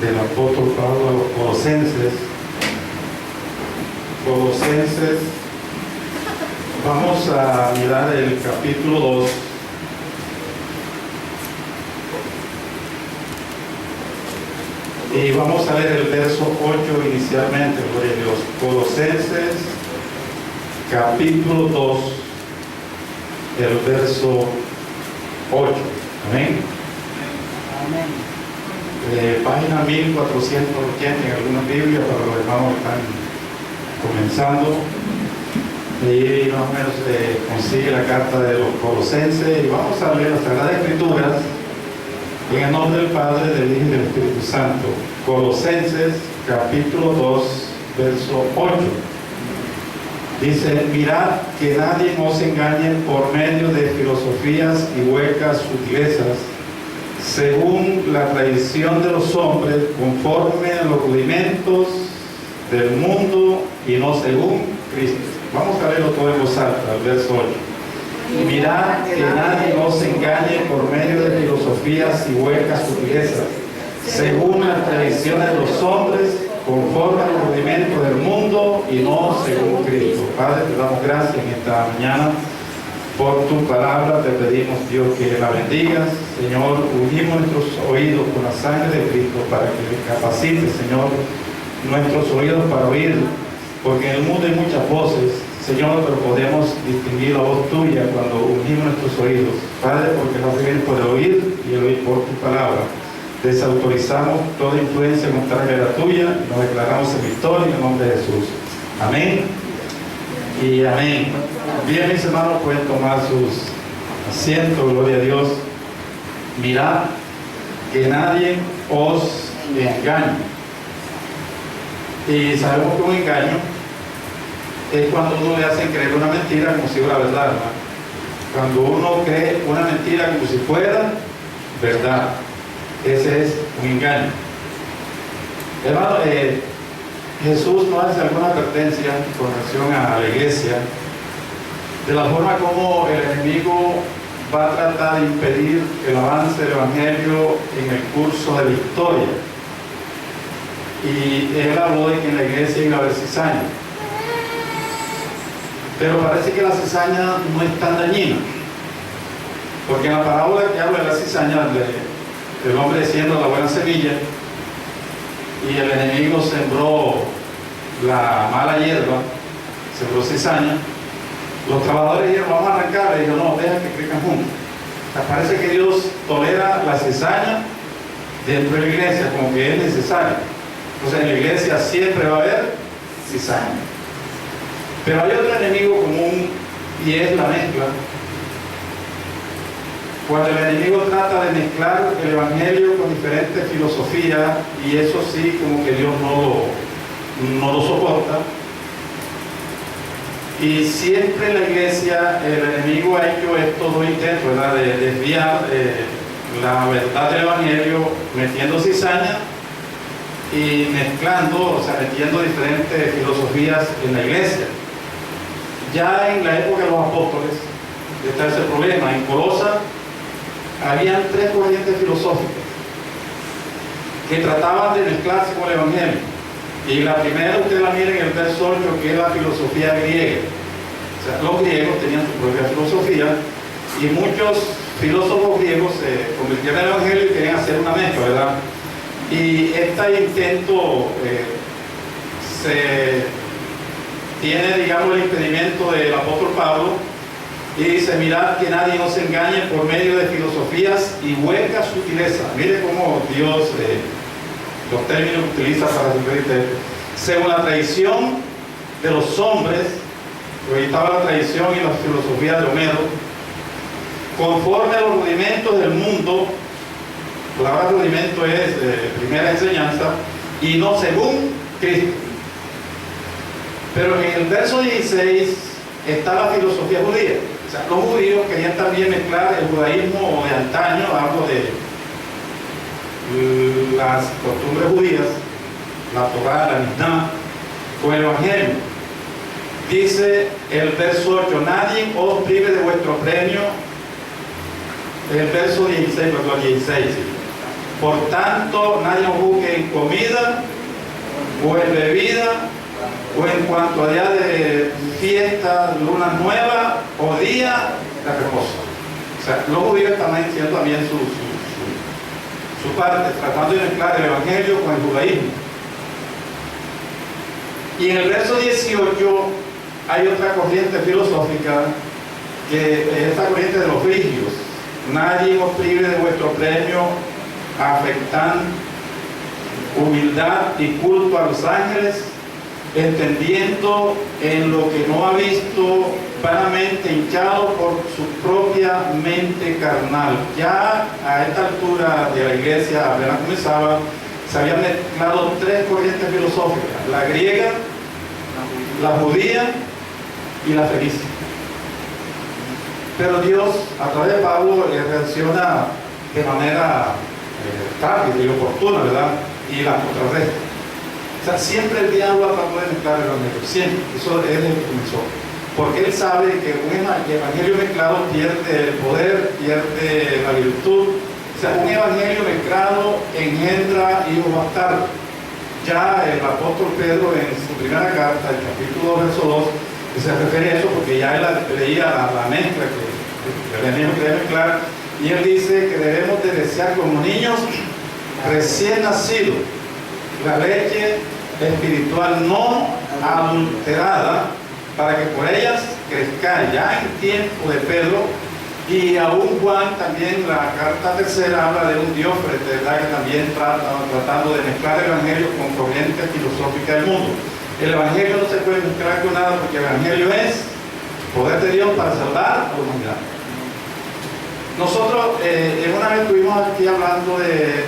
del apóstol Pablo a los Colosenses. Vamos a mirar el capítulo 2. Y vamos a leer el verso 8 inicialmente, gloria a Dios. Colosenses, capítulo 2, el verso 8. Amén. Página 1480 en alguna Biblia para los hermanos que están comenzando. Y más o menos consigue la carta de los Colosenses y vamos a leer las Sagradas Escrituras en el nombre del Padre, del Hijo y del Espíritu Santo. Colosenses capítulo 2 verso 8 dice: mirad que nadie os engañe por medio de filosofías y huecas sutilezas, según la tradición de los hombres, conforme a los rudimentos del mundo y no según Cristo. Vamos a leerlo todo en voz alta, el verso 8. Mirad que nadie os engañe por medio de filosofías y huecas sutilezas, según las tradiciones de los hombres, conforme a los rudimentos del mundo y no según Cristo. Padre, te damos gracias en esta mañana por tu palabra. Te pedimos, Dios, que la bendigas. Señor, unimos nuestros oídos con la sangre de Cristo para que capacite, Señor, nuestros oídos para oír, porque en el mundo hay muchas voces, Señor, pero podemos distinguir la voz tuya cuando unimos nuestros oídos. Padre, porque la fe viene por el oír y el oír por tu palabra. Desautorizamos toda influencia contraria a la tuya y nos declaramos en victoria en el nombre de Jesús. Amén y amén. Bien, mis hermanos, pueden tomar sus asientos, gloria a Dios. Mirad que nadie os engañe. Y sabemos que un engaño es cuando uno le hacen creer una mentira como si fuera verdad, ¿no? Cuando uno cree una mentira como si fuera verdad, ese es un engaño. Hermano, Jesús nos hace alguna advertencia con relación a la iglesia de la forma como el enemigo va a tratar de impedir el avance del evangelio en el curso de la historia. Y él habló de que en la iglesia iba a haber cizaña. Pero parece que la cizaña no es tan dañina, porque en la parábola que habla de la cizaña, el hombre siembra la buena semilla y el enemigo sembró la mala hierba, sembró cizaña. Los trabajadores dijeron: vamos a arrancarla. Y dijo: no, deja que crezcan juntos. O sea, parece que Dios tolera la cizaña dentro de la iglesia como que es necesario. Entonces en la iglesia siempre va a haber cizaña. Pero hay otro enemigo común y es la mezcla. Cuando el enemigo trata de mezclar el evangelio con diferentes filosofías, y eso sí, como que Dios no lo soporta. Y siempre en la iglesia el enemigo ha hecho estos dos intentos, ¿verdad?, de desviar la verdad del evangelio metiendo cizaña y mezclando, o sea, metiendo diferentes filosofías en la iglesia. Ya en la época de los apóstoles está ese problema. En Colosa habían tres corrientes filosóficas que trataban de mezclarse con el evangelio. Y la primera, ustedes la miren en el verso 8, que es la filosofía griega. O sea, los griegos tenían su propia filosofía y muchos filósofos griegos se convirtieron en el evangelio y querían hacer una mezcla, ¿verdad? Y este intento tiene, digamos, el impedimento del apóstol Pablo, y dice: mirad que nadie os engañe por medio de filosofías y huecas sutilezas. Mire cómo Dios, los términos que utiliza para referirse, según la tradición de los hombres, porque estaba la tradición y la filosofía de Homero, conforme a los rudimentos del mundo. La palabra rudimento es primera enseñanza, y no según Cristo. Pero en el verso 16 está la filosofía judía. O sea, los judíos querían también mezclar el judaísmo de antaño, hablo de las costumbres judías, la Torá, la Mishnah, con el evangelio. Dice el verso 8: nadie os prive de vuestro premio. El verso 16, perdón, 16. Por tanto, nadie os juzgue en comida o en bebida o en cuanto a día de fiesta, luna nueva o día de reposo. O sea, los judíos están diciendo también su parte, tratando de mezclar el evangelio con el judaísmo. Y en el verso 18 hay otra corriente filosófica, que es esta corriente de los frigios. Nadie os prive de vuestro premio, afectando humildad y culto a los ángeles, entendiendo en lo que no ha visto, vanamente hinchado por su propia mente carnal. Ya a esta altura de la iglesia, apenas comenzaba, se habían mezclado tres corrientes filosóficas: la griega, la judía y la fenicia. Pero Dios, a través de Pablo, reacciona de manera rápida y oportuna, ¿verdad? Y la contrarresta. O sea, siempre el diablo trató de mezclar el evangelio, siempre. Eso es el que comenzó. Porque él sabe que un evangelio mezclado pierde el poder, pierde la virtud. O sea, un evangelio mezclado engendra hijos bastardos. Ya el apóstol Pedro, en su primera carta, el capítulo 2, verso 2, se refiere a eso porque ya él leía la mezcla que teníamos que mezclar. Y él dice que debemos de desear como niños recién nacidos la leche espiritual no adulterada, para que por ellas crezcáis. Ya en tiempo de Pedro, y aún Juan también, la carta tercera, habla de un Diófrenes, ¿verdad?, que también tratando de mezclar el evangelio con corrientes filosóficas del mundo. El evangelio no se puede mezclar con nada, porque el evangelio es poder de Dios para salvar a la humanidad. Nosotros una vez estuvimos aquí hablando de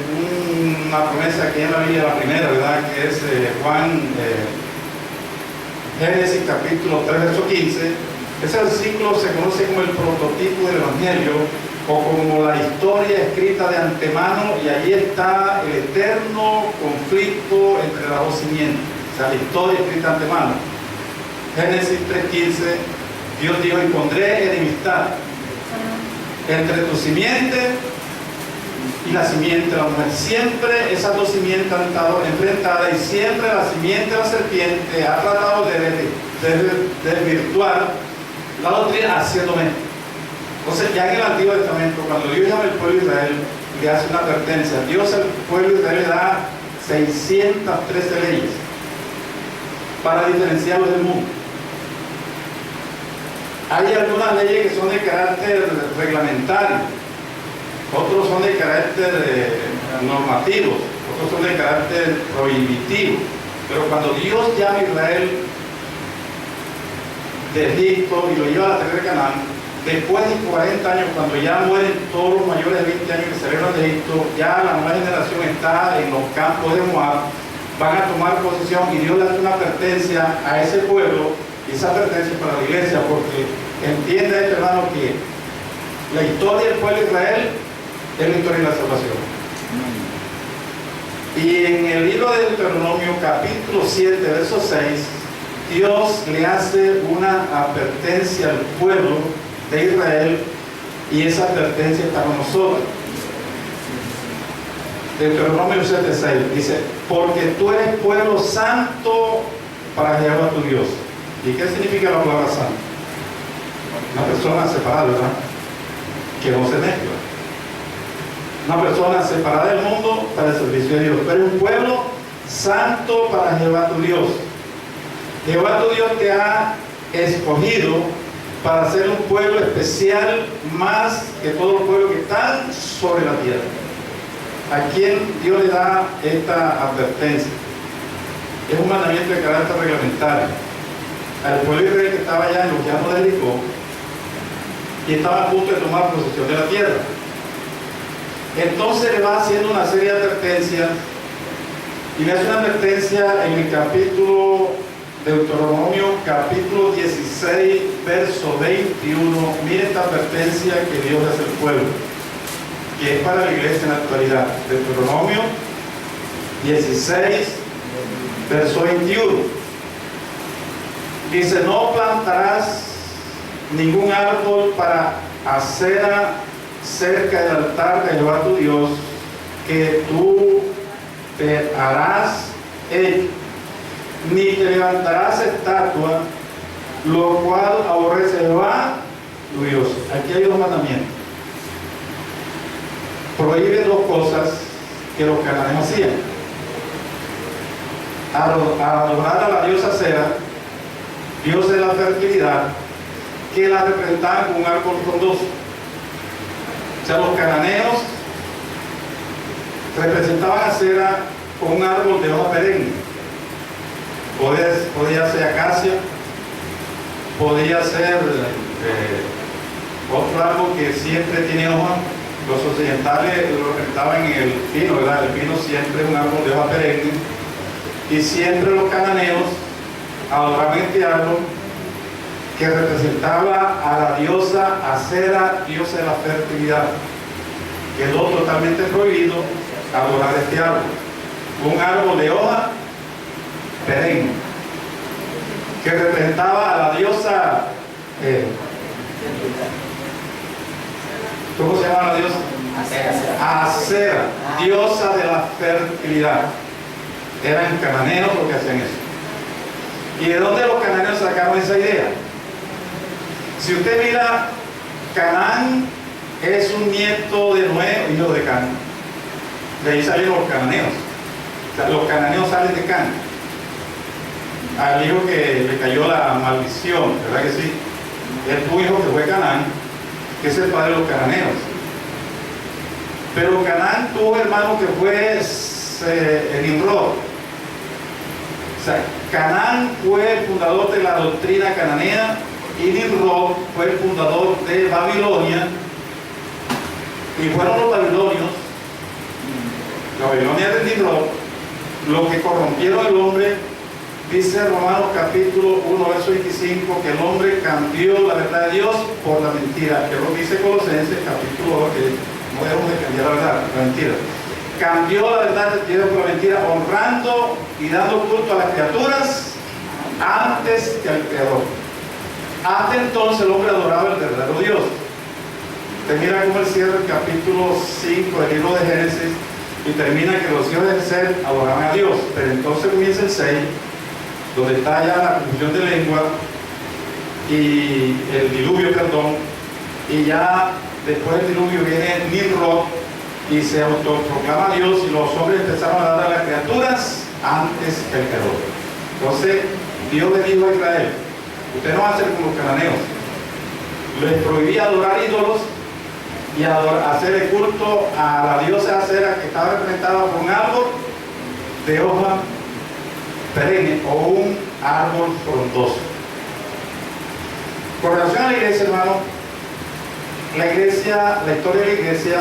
una promesa que en la Biblia, la primera, ¿verdad?, que es Génesis capítulo 3, verso 15. Ese versículo se conoce como el prototipo del evangelio, o como la historia escrita de antemano, y allí está el eterno conflicto entre las dos simientes. O sea, la historia escrita de antemano. Génesis 3:15, Dios dijo: y pondré enemistad entre tu simiente y la simiente de la mujer. Siempre esas dos simientes han estado enfrentadas, y siempre la simiente de la serpiente ha tratado de desvirtuar la doctrina haciéndome. Entonces, ya en el Antiguo Testamento, cuando Dios llama al pueblo de Israel, le hace una advertencia. Dios al pueblo de Israel le da 613 leyes para diferenciarlos del mundo. Hay algunas leyes que son de carácter reglamentario, otros son de carácter normativo, otros son de carácter prohibitivo. Pero cuando Dios llama a Israel de Egipto y lo lleva a la tierra de Canaán, después de 40 años, cuando ya mueren todos los mayores de 20 años que salieron de Egipto, ya la nueva generación está en los campos de Moab, van a tomar posesión, y Dios le hace una advertencia a ese pueblo. Y esa advertencia es para la iglesia, porque entiende este hermano que la historia del pueblo de Israel es la historia de la salvación. Y en el libro de Deuteronomio capítulo 7, verso 6, Dios le hace una advertencia al pueblo de Israel, y esa advertencia está con nosotros. Deuteronomio 7:6 dice: porque tú eres pueblo santo para Jehová tu Dios. ¿Y qué significa la palabra santo? Una persona separada, ¿verdad?, que no se mezcla. Una persona separada del mundo para el servicio de Dios. Pero un pueblo santo para Jehová tu Dios. Jehová tu Dios te ha escogido para ser un pueblo especial, más que todo el pueblo que está sobre la tierra. ¿A quién Dios le da esta advertencia? Es un mandamiento de carácter reglamentario. Al pueblo de Israel que estaba allá en los llanos de Jericó y estaba a punto de tomar posesión de la tierra. Entonces le va haciendo una serie de advertencias, y le hace una advertencia en el capítulo Deuteronomio, capítulo 16, verso 21. Mire esta advertencia que Dios le hace al pueblo, que es para la iglesia en la actualidad. Deuteronomio 16, verso 21. Dice: no plantarás ningún árbol para acera cerca del altar de Jehová tu Dios, que tú te harás hecho, ni te levantarás estatua, lo cual aborrece Jehová tu Dios. Aquí hay dos mandamientos. Prohíbe dos cosas que los cananeos hacían: adorar a la diosa Cera, dios de la fertilidad, que la representaban con un árbol frondoso. O sea, los cananeos representaban a Cera con un árbol de hoja perenne. Podía ser acacia, podía ser otro árbol que siempre tiene hoja. Los occidentales lo representaban en el pino, ¿verdad? El pino siempre es un árbol de hoja perenne, y siempre los cananeos adoraban este árbol que representaba a la diosa Acera, diosa de la fertilidad. Quedó totalmente prohibido adorar este árbol. Un árbol de hoja perenne que representaba a la diosa ¿cómo se llama la diosa? Acera, diosa de la fertilidad. Eran cananeos los que hacían eso. ¿Y de dónde los cananeos sacaron esa idea? Si usted mira, Canaán es un nieto de Noé, hijo de Can. De ahí salieron los cananeos. O sea, los cananeos salen de Can. Al hijo que le cayó la maldición, ¿verdad que sí? Él tuvo hijo que fue Canaán, que es el padre de los cananeos. Pero Canaán tuvo un hermano que fue Nimrod. O sea, Canaán fue el fundador de la doctrina cananea, y Nimrod fue el fundador de Babilonia. Y fueron los babilonios, la Babilonia de Nimrod, los que corrompieron al hombre. Dice Romanos capítulo 1, verso 25, que el hombre cambió la verdad de Dios por la mentira. Que lo dice Colosenses capítulo 2, que no debemos de cambiar la verdad, la mentira. Cambió la verdad de Dios por la mentira, honrando y dando culto a las criaturas antes que al Creador. Hasta entonces el hombre adoraba al verdadero Dios. Te mira cómo él cierra el capítulo 5 del libro de Génesis y termina que los hijos del ser adoraban a Dios. Pero entonces comienza el 6, donde está ya la confusión de lengua y el diluvio, perdón, y ya después del diluvio viene Nimrod y se autoproclama Dios, y los hombres empezaron a dar a las criaturas antes que el Creador. Entonces Dios le dijo a Israel: usted no va a ser como los cananeos. Les prohibía adorar ídolos y hacer el culto a la diosa Acera, que estaba representada por un árbol de hoja perenne o un árbol frondoso. Con relación a la iglesia, hermano, la historia de la iglesia,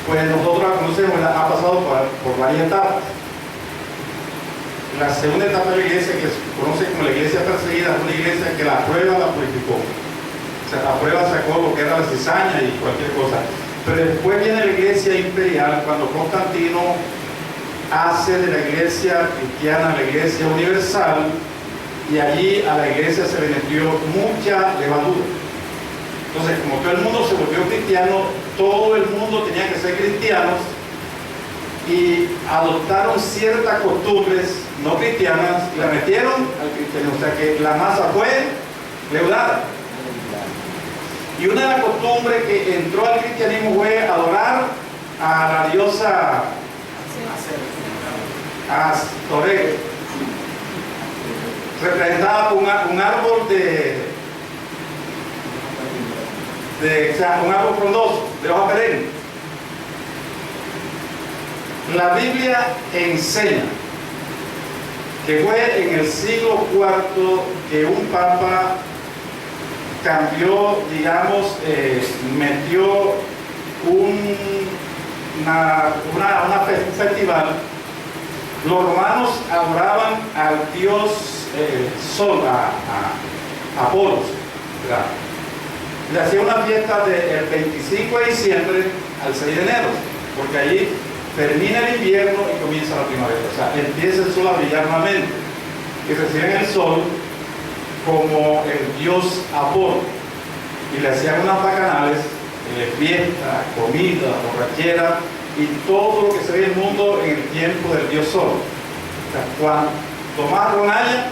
pues nosotros la conocemos, ha pasado por varias etapas. La segunda etapa de la iglesia, que se conoce como la iglesia perseguida, es una iglesia que la prueba la purificó. O sea, la prueba sacó lo que era la cizaña y cualquier cosa. Pero después viene la iglesia imperial, cuando Constantino hace de la iglesia cristiana la iglesia universal, y allí a la iglesia se le metió mucha levadura. Entonces, como todo el mundo se volvió cristiano, todo el mundo tenía que ser cristianos, y adoptaron ciertas costumbres no cristianas y la metieron al cristianismo. O sea que la masa fue leudada. Y una de las costumbres que entró al cristianismo fue adorar a la diosa Astoreth, representada por un árbol o sea, un árbol frondoso de hoja perenne. La Biblia enseña que fue en el siglo IV que un papa cambió, digamos, metió un festival. Los romanos adoraban al dios Sol, a Apolos, ¿verdad? Le hacían una fiesta del 25 de diciembre al 6 de enero, porque allí termina el invierno y comienza la primavera. O sea, empieza el sol a brillar nuevamente y reciben el sol como el dios Apolo, y le hacían unas bacanales, fiesta, comida, borrachera, y todo lo que se ve en el mundo en el tiempo del Dios Sol. O sea, cuanto más ron haya,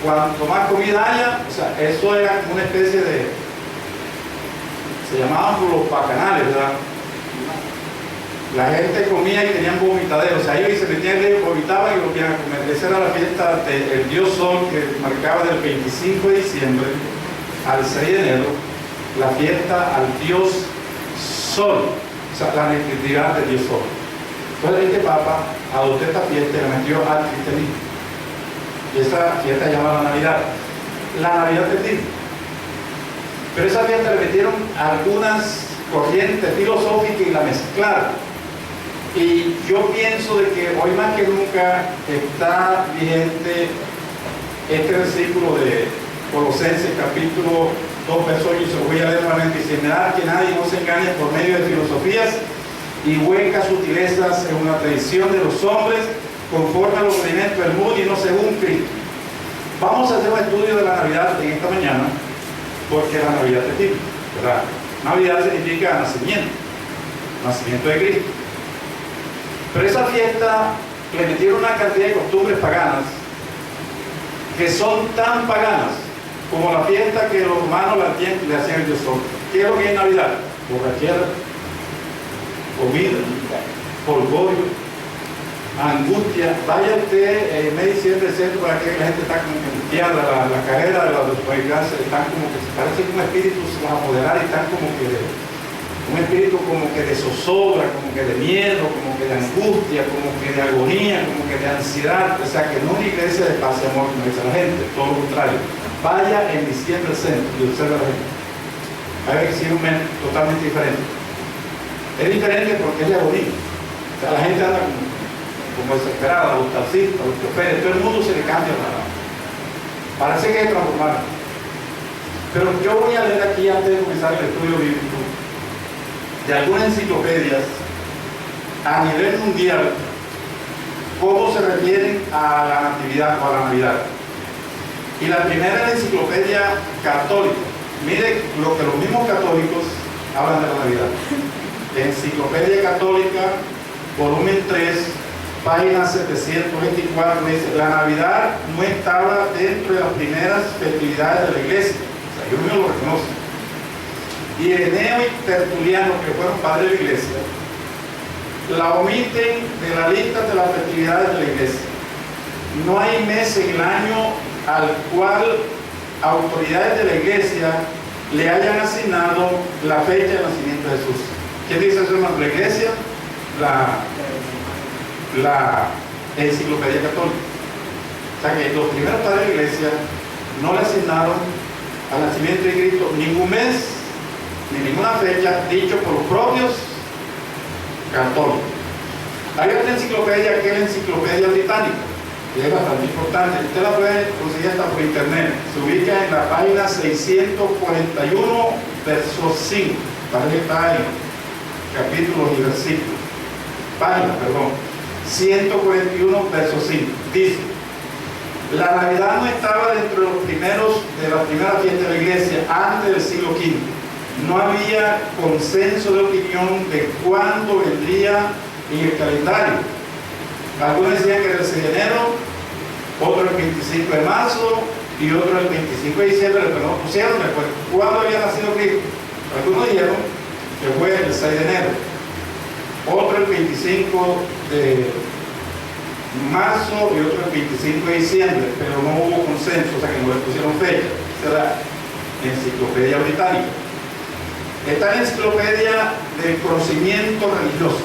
cuanto más comida haya, o sea, eso era una especie de, se llamaban los bacanales, ¿verdad? La gente comía y tenían vomitaderos, o sea, ellos se metían en el río, vomitaban y lo iban a comer. Esa era la fiesta del Dios Sol, que marcaba del 25 de diciembre al 6 de enero, la fiesta al Dios Sol, o sea, la necesidad del Dios Sol. Entonces este Papa adoptó esta fiesta y la metió al cristianismo. Y esa fiesta se llama la Navidad. La Navidad del Cristo. Pero esa fiesta le metieron algunas corrientes filosóficas y la mezclaron. Y yo pienso de que hoy más que nunca está vigente este versículo de Colosenses capítulo 2, verso 8, se lo voy a leer nuevamente. Dice: mirad que nadie nos engañe por medio de filosofías y huecas sutilezas según la tradición de los hombres, conforme a los rudimentos del mundo y no según Cristo. Vamos a hacer un estudio de la Navidad en esta mañana, porque la Navidad es típica, ¿verdad? Navidad significa nacimiento de Cristo. Pero esa fiesta le metieron una cantidad de costumbres paganas que son tan paganas como la fiesta que los romanos le hacían al Dios Sol. ¿Qué es lo que es Navidad? Borrachera, comida, polvorio, angustia. Vaya usted medio diciembre centro para que la gente está como que angustiada, la carrera de los países están como que se parece que un espíritu se va a apoderar y están como que un espíritu como que de zozobra, como que de miedo, como que de angustia, como que de agonía, como que de ansiedad. O sea, que no es una iglesia de paz y amor, como dice la gente, todo lo contrario. Vaya en diciembre al centro y observe a la gente. Va a ver que sí es un mes totalmente diferente. Es diferente porque es de agonía. O sea, la gente anda como desesperada, los taxistas, los choferes, todo el mundo se le cambia la. Parece que hay que transformar. Pero yo voy a leer aquí, antes de comenzar el estudio bíblico, de algunas enciclopedias a nivel mundial, cómo se refieren a la natividad o a la Navidad. Y la primera es la enciclopedia católica. Mire lo que los mismos católicos hablan de la Navidad. Enciclopedia Católica, volumen 3, página 724, dice: la Navidad no estaba dentro de las primeras festividades de la iglesia. O sea, yo mismo lo reconozco. Y Ireneo y Tertuliano, que fueron padres de la iglesia, la omiten de la lista de las festividades de la iglesia. No hay mes en el año al cual autoridades de la iglesia le hayan asignado la fecha de nacimiento de Jesús. ¿Quién dice eso, hermano? La iglesia, la enciclopedia católica. O sea que los primeros padres de la iglesia no le asignaron al nacimiento de Cristo ningún mes ni ninguna fecha dicho por los propios católicos. Hay otra enciclopedia que es la enciclopedia británica, que es bastante importante. Usted la puede conseguir hasta por internet. Se ubica en la página 641, verso 5. Parece que está en capítulos y versículos. Página, perdón. 141, verso 5. Dice: la Navidad no estaba dentro de la primera fiesta de la iglesia antes del siglo V. No había consenso de opinión de cuándo vendría en el calendario. Algunos decían que era el 6 de enero, otros el 25 de marzo y otros el 25 de diciembre, pero no pusieron después cuándo había nacido Cristo. Algunos dijeron que fue el 6 de enero, otro el 25 de marzo y otro el 25 de diciembre, pero no hubo consenso, o sea que no le pusieron fecha. Esa era la enciclopedia británica. Está en la enciclopedia del conocimiento religioso.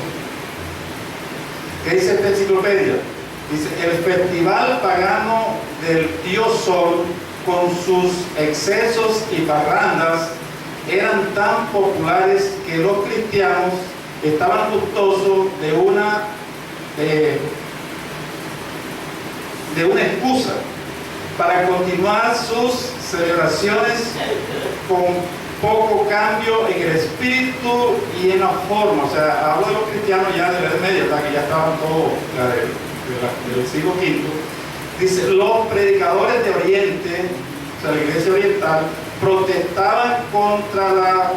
¿Qué dice esta enciclopedia? Dice: el festival pagano del Dios Sol, con sus excesos y parrandas, eran tan populares que los cristianos estaban gustosos de una excusa para continuar sus celebraciones con poco cambio en el espíritu y en la forma. O sea, hablo de los cristianos ya de la Edad Media, que ya estaban todos del siglo V. Dice: los predicadores de Oriente, o sea, la iglesia oriental, protestaban contra la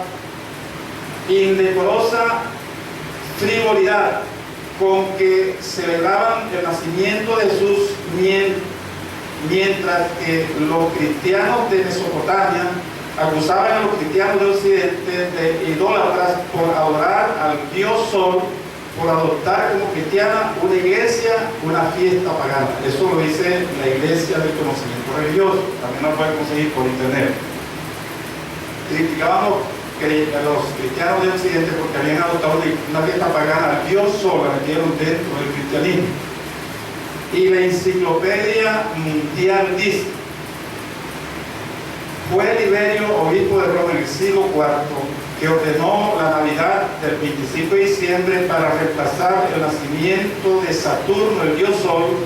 indecorosa frivolidad con que celebraban el nacimiento de Jesús, mientras que los cristianos de Mesopotamia acusaban a los cristianos de Occidente de idólatras por adorar al dios Sol, por adoptar como cristiana una iglesia, una fiesta pagana. Eso lo dice la Iglesia del Conocimiento Religioso, también lo pueden conseguir por internet. Criticábamos a los cristianos de Occidente porque habían adoptado una fiesta pagana al dios Sol, la metieron dentro del cristianismo. Y la Enciclopedia Mundial dice: fue Liberio, obispo de Roma en el siglo IV, que ordenó la Navidad del 25 de diciembre para reemplazar el nacimiento de Saturno, el dios Sol.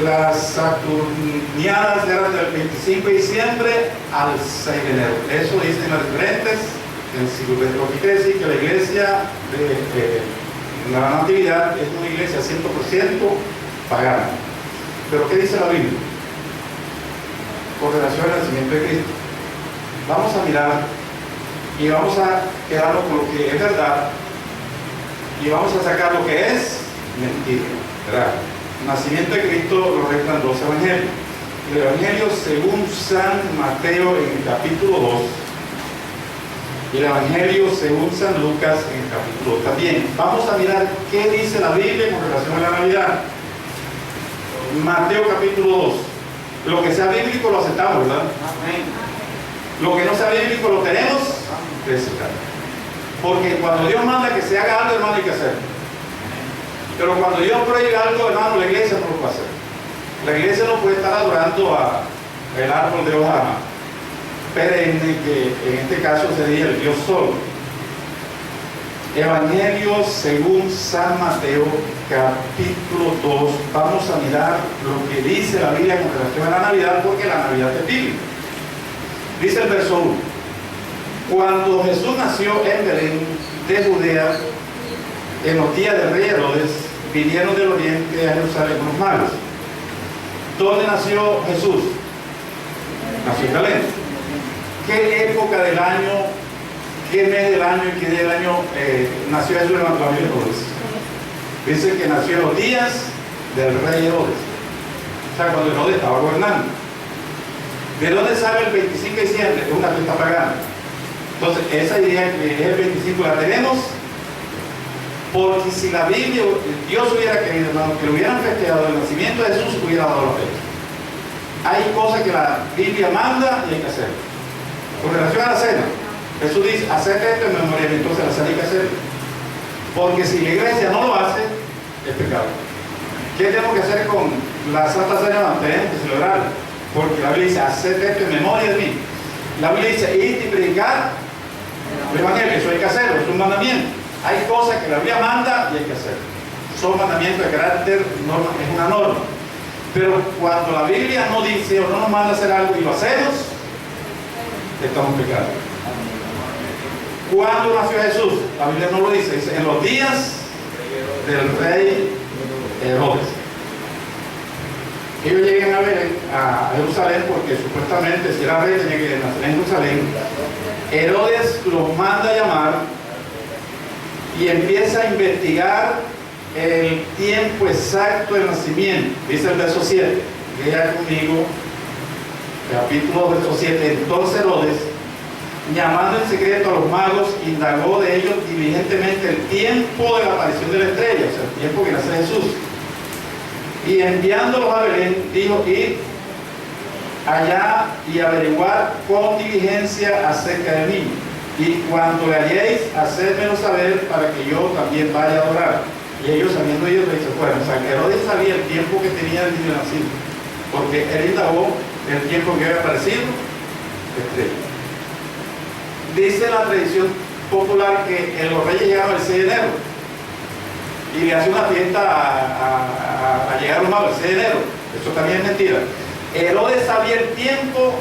Las Saturniadas eran del 25 de diciembre al 6 de enero. Eso dicen las diferentes enciclopedias. Lo que quiere decir que la iglesia de la Natividad es una iglesia 100% pagana. Pero ¿qué dice la Biblia con relación al nacimiento de Cristo? Vamos a mirar y vamos a quedarnos con lo que es verdad y vamos a sacar lo que es mentira, ¿verdad? El nacimiento de Cristo lo reglan dos evangelios. El evangelio según San Mateo en el capítulo 2 y el evangelio según San Lucas en el capítulo 2 también. Vamos a mirar qué dice la Biblia con relación a la Navidad. Mateo capítulo 2. Lo que sea bíblico lo aceptamos, ¿verdad? Amén. Lo que no sea bíblico lo tenemos que aceptar. Porque cuando Dios manda que se haga algo, hermano, hay que hacerlo. Pero cuando Dios prohíbe algo, hermano, la iglesia no lo puede hacer. La iglesia no puede estar adorando el árbol de hoja perenne, que en este caso sería el dios Sol. Evangelio según San Mateo, capítulo 2. Vamos a mirar lo que dice la Biblia con relación a la Navidad, porque la Navidad es bíblica. Dice el verso 1: cuando Jesús nació en Belén de Judea, en los días del rey Herodes, vinieron del oriente a Jerusalén unos magos. ¿Dónde nació Jesús? Nació en Belén. ¿Qué época del año, qué mes del año y qué día del año nació Jesús en la Biblia? Dice que nació en los días del rey Herodes. O sea, cuando Herodes estaba gobernando. ¿De dónde sale el 25 de diciembre? Es una fiesta pagana. Entonces, esa idea que es el 25 la tenemos, porque si la Biblia, Dios hubiera querido, hermano, que lo hubieran festejado el nacimiento de Jesús, hubiera dado la fecha. Hay cosas que la Biblia manda y hay que hacer. Con relación a la cena, Jesús dice: hacer esto en memoria, entonces la cena hay que hacer. Porque si la iglesia no lo hace, es pecado. ¿Qué tenemos que hacer con la Santa Cena? Tenemos que celebrarla. Porque la Biblia dice: hacer esto en memoria de mí. La Biblia dice: ir y predicar el evangelio. Eso hay que hacerlo, es un mandamiento. Hay cosas que la Biblia manda y hay que hacer. Son mandamientos de carácter, es una norma. Pero cuando la Biblia no dice o no nos manda hacer algo y lo hacemos, estamos pecando. ¿Cuándo nació Jesús? La Biblia no lo dice, dice en los días del rey Herodes. Ellos llegan a Belén, a Jerusalén, porque supuestamente si era rey tenía que nacer en Jerusalén. Herodes los manda a llamar y empieza a investigar el tiempo exacto del nacimiento. Dice el verso 7, lea conmigo, capítulo 2, verso 7. Entonces Herodes, llamando en secreto a los magos, indagó de ellos diligentemente el tiempo de la aparición de la estrella, o sea, el tiempo que nace Jesús. Y enviándolos a Belén, dijo: id allá y averiguar con diligencia acerca del niño. Y cuando le halléis, hacedmelo saber para que yo también vaya a adorar. Y ellos, sabiendo ellos, le dicen: bueno, o sea, que Herodes sabía el tiempo que tenía el niño nacido, porque él indagó el tiempo que había aparecido la estrella. Dice la tradición popular que los reyes llegaron el 6 de enero y le hace una fiesta a llegar los magos el 6 de enero. Eso también es mentira. Herodes sabía el tiempo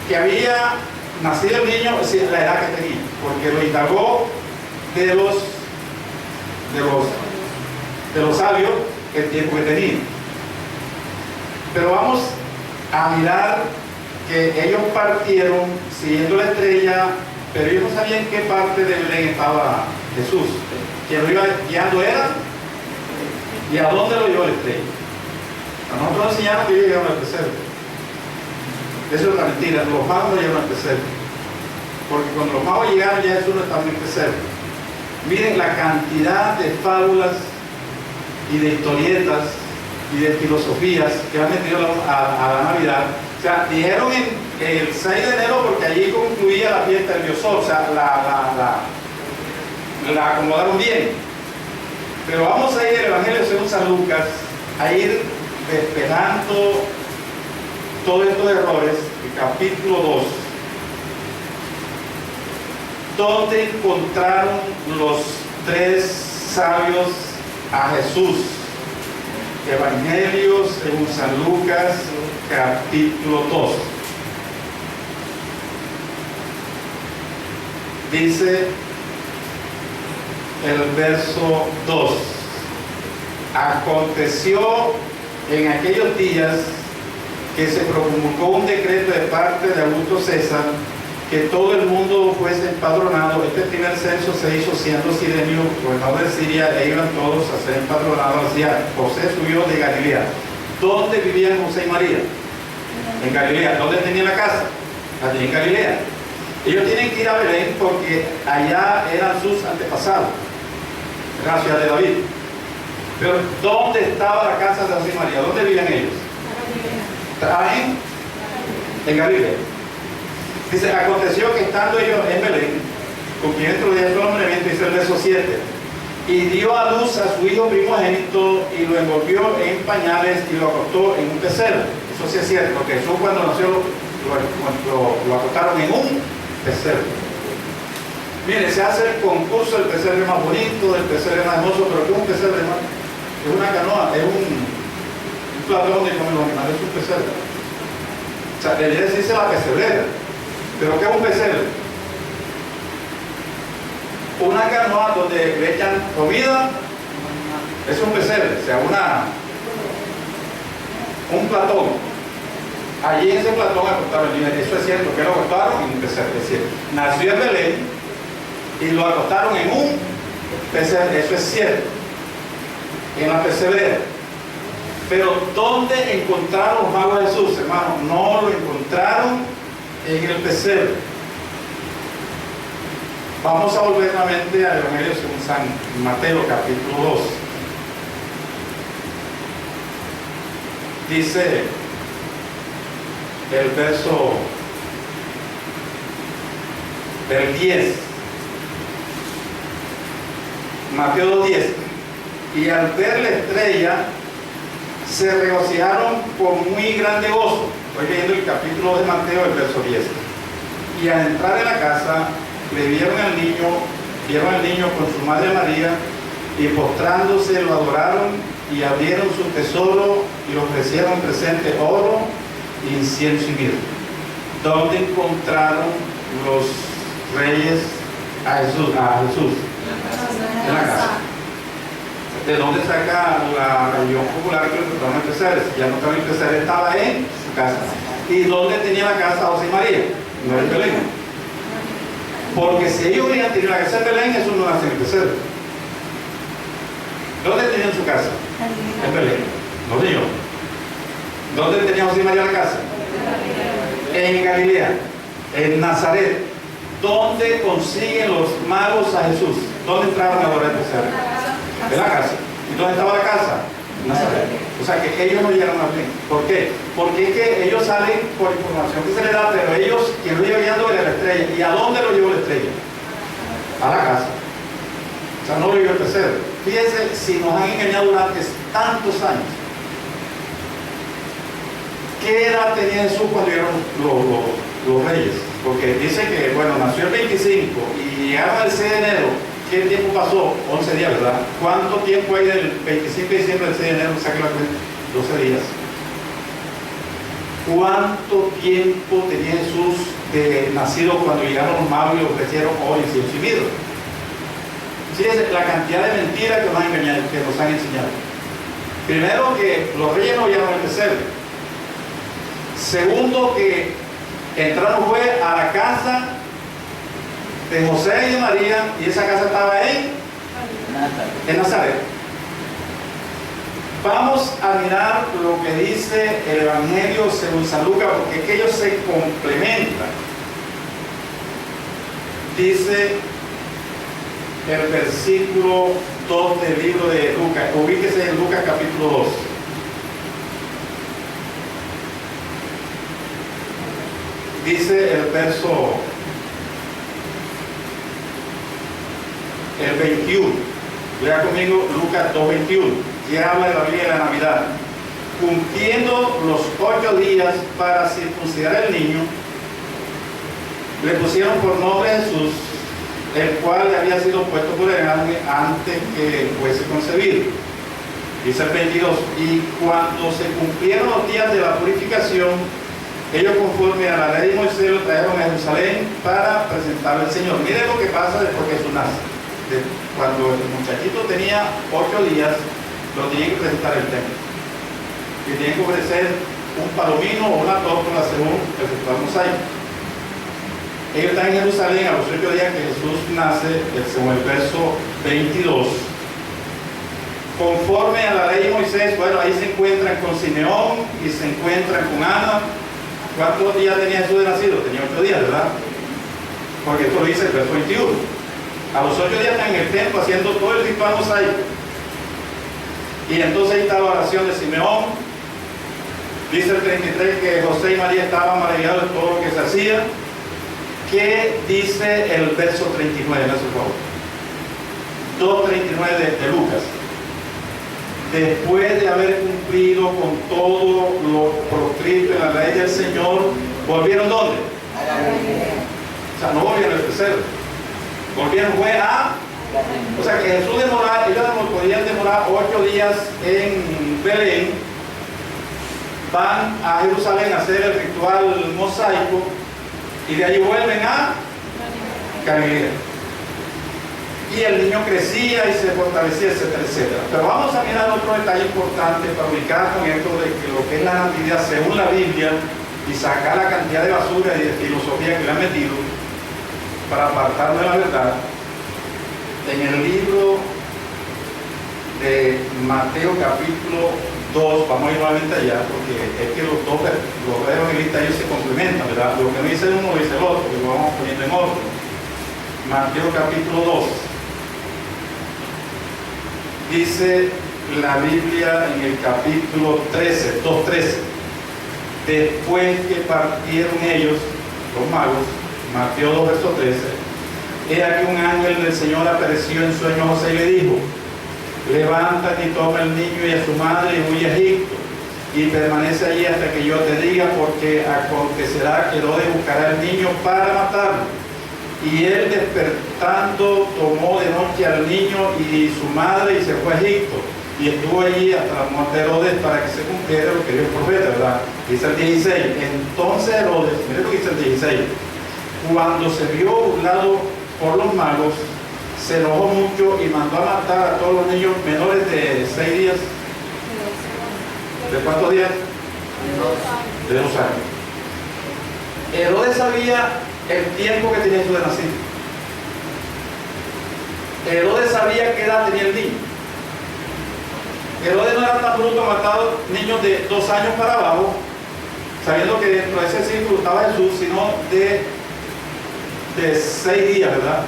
que había nacido el niño, es decir, la edad que tenía, porque lo indagó de los sabios el tiempo que tenía. Pero vamos a mirar que ellos partieron siguiendo la estrella, pero ellos no sabían qué parte de Belén estaba Jesús. Quien lo iba guiando era, ¿y a dónde lo llevó el estrella? A nosotros nos enseñaron que ellos llegaron al pesebre. Eso es una mentira, los magos no llegaron al pesebre. Porque cuando los magos llegaron ya Jesús no estaba en el pesebre. Miren la cantidad de fábulas y de historietas y de filosofías que han metido a la Navidad. O sea, dijeron el 6 de enero porque allí concluía la fiesta del Dios Sol, o sea, la acomodaron bien. Pero vamos a ir al Evangelio según San Lucas, a ir despejando todos estos errores, el capítulo 2, donde encontraron los tres sabios a Jesús. Evangelio según San Lucas, capítulo 2. Dice el verso 2: aconteció en aquellos días que se promulgó un decreto de parte de Augusto César que todo el mundo fuese empadronado. Este primer censo se hizo siendo Cirenio gobernador de Siria, e iban todos a ser empadronados. Hacia José subió de Galilea. ¿Dónde vivían José y María? En Galilea. ¿Dónde tenían la casa? Allí en Galilea. Ellos tienen que ir a Belén porque allá eran sus antepasados, era la ciudad de David. Pero ¿dónde estaba la casa de José y María? ¿Dónde vivían ellos? En Galilea. Dice, aconteció que estando ellos en Belén, con quien introdujo el nombramiento, dice el verso 7, y dio a luz a su hijo primogénito y lo envolvió en pañales y lo acostó en un pesebre. Eso sí es cierto, porque Jesús cuando nació lo acostaron en un pesebre. Mire, se hace el concurso del pesebre más bonito, del pesebre más hermoso, pero ¿qué es un pesebre, hermano? Es una canoa, es un plato donde comen los animales, es un pesebre. O sea, debería decirse la pesebrera. ¿Pero qué es un pesebre? Una canoa donde le echan comida, es un pesebre, o sea, un platón. Allí en ese platón acostaron el niño. Eso es cierto, que lo acostaron en un pesebre. Es decir, nació en Belén y lo acostaron en un pesebre. Eso es cierto, en la pesebrera. Pero ¿dónde encontraron los magos a Jesús, hermano? No lo encontraron en el pesebre. Vamos a volver nuevamente al Evangelio según San Mateo, capítulo 2. Dice el verso del 10. Mateo 2:10. Y al ver la estrella se regocijaron con muy grande gozo. Estoy leyendo el capítulo de Mateo, el verso 10. Y al entrar en la casa, le vieron al niño con su madre María, y postrándose lo adoraron, y abrieron su tesoro y le ofrecieron presente oro, incienso y mirra. ¿Dónde encontraron los reyes a Jesús? En la casa. ¿De dónde saca la religión popular que lo encontraron en pesebre? Ya no estaba en pesebre, estaba en su casa. ¿Y dónde tenía la casa José y María? No en Belén. Porque si ellos hubieran tenido la casa en Belén, eso no nace en pesebre. ¿Dónde tenían su casa? En Belén. No, señor. ¿Dónde tenía José y María la casa? En Galilea, en Nazaret. ¿Dónde consiguen los magos a Jesús? ¿Dónde entraron a adorar el pesebre? En la casa. ¿Y dónde estaba la casa? En Nazaret. O sea que ellos no llegaron a Belén. ¿Por qué? Porque es que ellos salen por información que se les da, pero ellos, quien lo iba guiando era la estrella. ¿Y a dónde lo llevó la estrella? A la casa. O sea, no lo llevó el pesebre. Fíjense si nos han engañado durante tantos años. ¿Qué edad tenía Jesús cuando llegaron los reyes? Porque dice que, bueno, nació el 25 y llegaron el 6 de enero. ¿Qué tiempo pasó? 11 días, ¿verdad? ¿Cuánto tiempo hay del 25 de diciembre al 6 de enero? Saque la cuenta. 12 días. ¿Cuánto tiempo tenía Jesús de nacido cuando llegaron los magos y le ofrecieron oro, incienso y mirra? Fíjense la cantidad de mentiras que nos han enseñado. Primero, que los reyes no llegaron al pesebre. Segundo, que entraron fue a la casa de José y de María, y esa casa estaba en Nazaret. Vamos a mirar lo que dice el Evangelio según San Lucas, porque es que ellos se complementan. Dice el versículo 2 del libro de Lucas, ubíquese en Lucas capítulo 2. Dice el verso, el 21. Lea conmigo Lucas 2:21, que habla de la Biblia de la Navidad. Cumpliendo los 8 días para circuncidar el niño, le pusieron por nombre Jesús, el cual le había sido puesto por el ángel antes que fuese concebido. Dice el 22, y cuando se cumplieron los días de la purificación, ellos conforme a la ley de Moisés lo trajeron a Jerusalén para presentarlo al Señor. Miren lo que pasa después que Jesús nace. Cuando el muchachito tenía 8 días, lo tenían que presentar el templo. Y tenían que ofrecer un palomino o una tórtola según el ritual mosaico. Ellos están en Jerusalén a los 8 días que Jesús nace, según el verso 22. Conforme a la ley de Moisés, bueno, ahí se encuentran con Simeón y se encuentran con Ana. ¿Cuántos días tenía Jesús de nacido? Tenía 8 días, ¿verdad? Porque esto lo dice el verso 21. A los 8 días están en el templo haciendo todo el ritual mosaico. Y entonces ahí está la oración de Simeón. Dice el 33 que José y María estaban maravillados de todo lo que se hacía. ¿Qué dice el verso 39? Por favor. 2:39 de Lucas. Después de haber cumplido con todo lo proscrito en la ley del Señor, ¿volvieron dónde? A la Biblia. O sea, no volvieron al pesebre. Volvieron fue a... O sea que Jesús demoraba, ellos podían demorar 8 días en Belén, van a Jerusalén a hacer el ritual mosaico y de allí vuelven a Galilea. Y el niño crecía y se fortalecía, etcétera, etcétera. Pero vamos a mirar otro detalle importante para ubicar con esto de que lo que es la natividad según la Biblia y sacar la cantidad de basura y de filosofía que le han metido para apartarlo de la verdad. En el libro de Mateo capítulo 2, vamos a ir nuevamente allá, porque es que los dos evangelistas ellos se complementan, ¿verdad? Lo que no dice uno lo dice el otro, y lo vamos poniendo en orden. Mateo capítulo 2. Dice la Biblia en el capítulo 13, 2:13. Después que partieron ellos, los magos, Mateo 2, verso 13, he aquí un ángel del Señor apareció en sueño a José y le dijo: levántate y toma al niño y a su madre y huye a Egipto, y permanece allí hasta que yo te diga, porque acontecerá que Herodes buscará al niño para matarlo. Y él, despertando, tomó de noche al niño y su madre y se fue a Egipto, y estuvo allí hasta la muerte de Herodes, para que se cumpliera lo que dijo el profeta, ¿verdad? Dice el 16, entonces Herodes, miren lo que dice el 16, cuando se vio burlado por los magos, se enojó mucho y mandó a matar a todos los niños menores de 6 días. ¿De cuántos días? De 2 años. Herodes sabía el tiempo que tenía Jesús de nacido. Herodes sabía qué edad tenía el niño. Herodes no era tan bruto, matado niños de 2 años para abajo, sabiendo que dentro de ese círculo estaba Jesús, sino de 6 días, ¿verdad?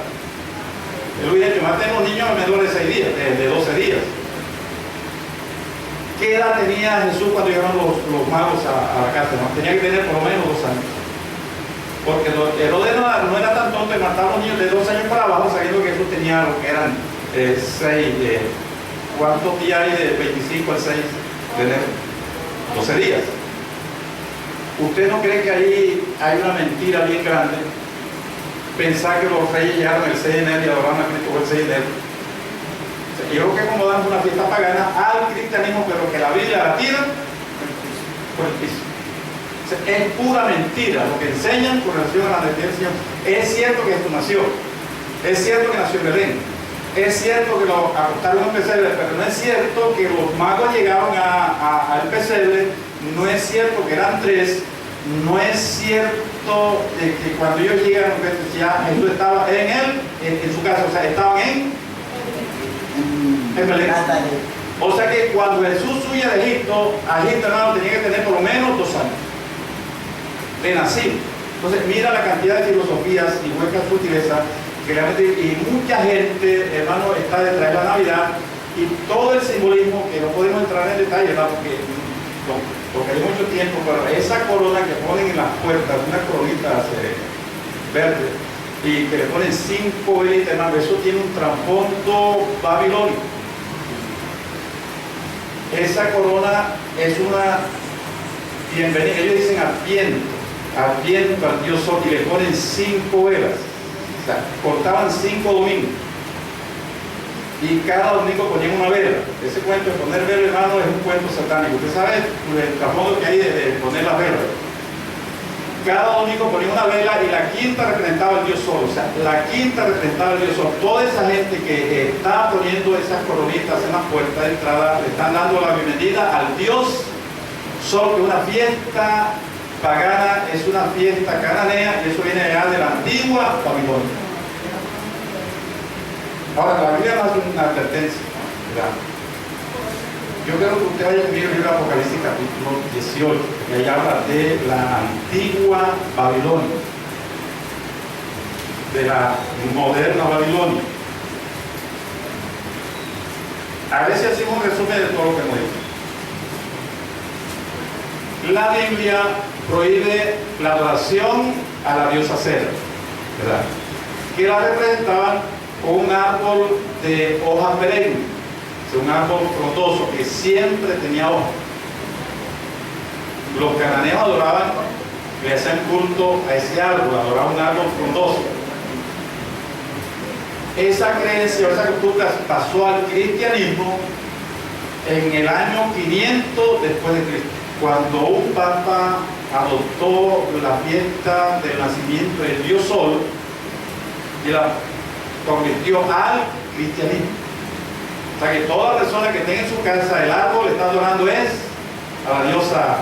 Él hubiera dicho: maten los niños menores de 6 días, de 12 días. ¿Qué edad tenía Jesús cuando llegaron los magos a la casa? ¿No? Tenía que tener por lo menos 2 años. Porque Herodes no era tan tonto de matar a los niños de 2 años para abajo, sabiendo que Jesús tenía lo que eran 6. ¿Cuántos días hay de 25 al 6 de enero? 12 días. ¿Usted no cree que ahí hay una mentira bien grande? Pensar que los reyes llegaron el 6 de enero y adoraron a Cristo el 6 de enero. O sea, yo creo que como damos una fiesta pagana al cristianismo, pero que la Biblia la tira por el piso. O sea, es pura mentira lo que enseñan con relación a la identidad del Señor. Es cierto que Jesús nació, es cierto que nació en Belén, es cierto que lo acostaron en un pesebre, pero no es cierto que los magos llegaron al pesebre, no es cierto que eran 3, no es cierto de que cuando ellos llegan, pues, ya Jesús estaba en él, en su casa, o sea, estaban en Belén. O sea que cuando Jesús huye de Egipto, a Egipto, hermano, tenía que tener por lo menos 2 años de nacido. Entonces, mira la cantidad de filosofías y huecas sutilezas que le han metido, y mucha gente, hermano, está detrás de la Navidad y todo el simbolismo que no podemos entrar en detalle, ¿verdad? Porque hay mucho tiempo, pero esa corona que ponen en las puertas, una coronita verde, y que le ponen 5 velitas, hermano, eso tiene un trasfondo babilónico. Esa corona es una bienvenida, ellos dicen adviento al Dios Sol, y le ponen 5 velas. O sea, cortaban 5 domingos y cada domingo ponían una vela. Ese cuento de poner vela, hermano, es un cuento satánico. Usted sabe el trasfondo que hay de poner las velas. Cada domingo ponían una vela y la quinta representaba al Dios Sol. O sea, la quinta representaba al Dios Sol. Toda esa gente que está poniendo esas coronitas en la puerta de entrada le están dando la bienvenida al Dios Sol, que es una fiesta pagana, es una fiesta cananea, y eso viene allá de la antigua Babilonia. Ahora, la Biblia nos hace una advertencia, ¿verdad? Yo quiero que usted vaya conmigo al libro de Apocalipsis capítulo 18, que ahí habla de la antigua Babilonia, de la moderna Babilonia. A ver si hacemos un resumen de todo lo que hemos dicho. La Biblia prohíbe la adoración a la diosa Cera, ¿verdad? Que la representaban con un árbol de hojas perennes, un árbol frondoso que siempre tenía hojas. Los cananeos adoraban, le hacían culto a ese árbol, adoraban un árbol frondoso. Esa creencia, esa costumbre pasó al cristianismo en el año 500 después de Cristo, cuando un papa adoptó la fiesta del nacimiento del Dios Sol y la convirtió al cristianismo. O sea que toda persona que tenga en su casa el árbol le está adorando es a la diosa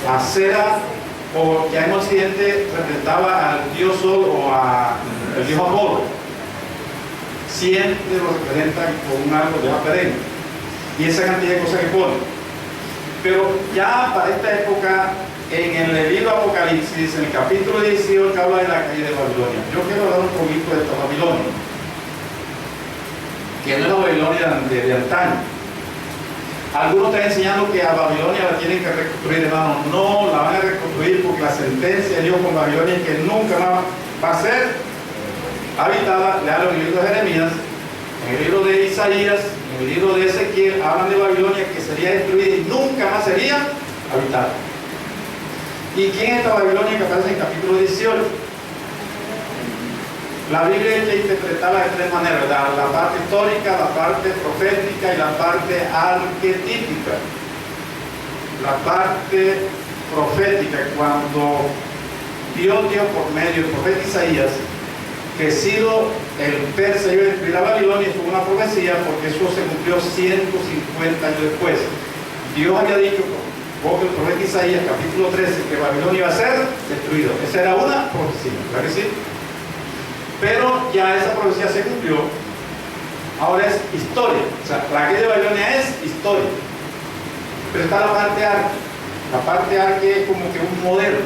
Acera, o que en Occidente representaba al Dios Sol o al Dios Apolo. Siempre lo representan con un árbol de hoja perenne y esa cantidad de cosas que ponen. Pero ya para esta época, en el libro Apocalipsis, en el capítulo 18, habla de la caída de Babilonia. Yo quiero hablar un poquito de esta Babilonia, que no es la Babilonia de antaño. Algunos están enseñando que a Babilonia la tienen que reconstruir, hermano. No la van a reconstruir porque la sentencia de Dios con Babilonia es que nunca más va a ser habitada. Lean el libro de Jeremías, en el libro de Isaías, en el libro de Ezequiel, hablan de Babilonia que sería destruida y nunca más sería habitada. ¿Y quién es esta Babilonia que aparece en el capítulo 18? La Biblia hay que interpretarla de 3 maneras, ¿verdad? La parte histórica, la parte profética y la parte arquetípica. La parte profética, cuando Dios dio por medio del profeta Isaías que Ciro el persa iba a destruir a Babilonia, fue una profecía porque eso se cumplió 150 años después. Dios había dicho por el profeta Isaías, capítulo 13, que Babilonia iba a ser destruido. Esa era una profecía, ¿verdad que sí? Pero ya esa profecía se cumplió. Ahora es historia. O sea, la caída de Babilonia es historia. Pero está la parte arque. La parte arque es como que un modelo.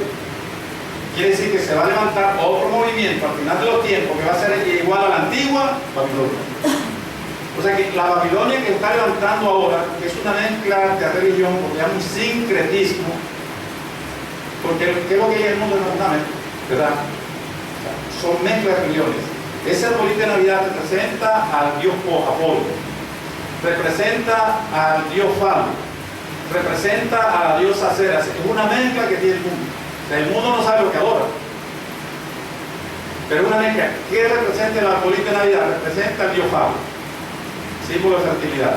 Quiere decir que se va a levantar otro movimiento al final de los tiempos que va a ser igual a la antigua Babilonia. O sea que la Babilonia que está levantando ahora es una mezcla de religión, porque hay un sincretismo. Porque ¿qué es lo que hay en el mundo fundamental? ¿Verdad? Son mezclas de religiones. Ese arbolito de Navidad representa al dios Apolo, representa al dios Falo, representa a la diosa Cera. Es una mezcla que tiene el mundo. O sea, el mundo no sabe lo que adora, pero es una mezcla. ¿Qué representa el arbolito de Navidad? Representa al dios Falo, símbolo de fertilidad,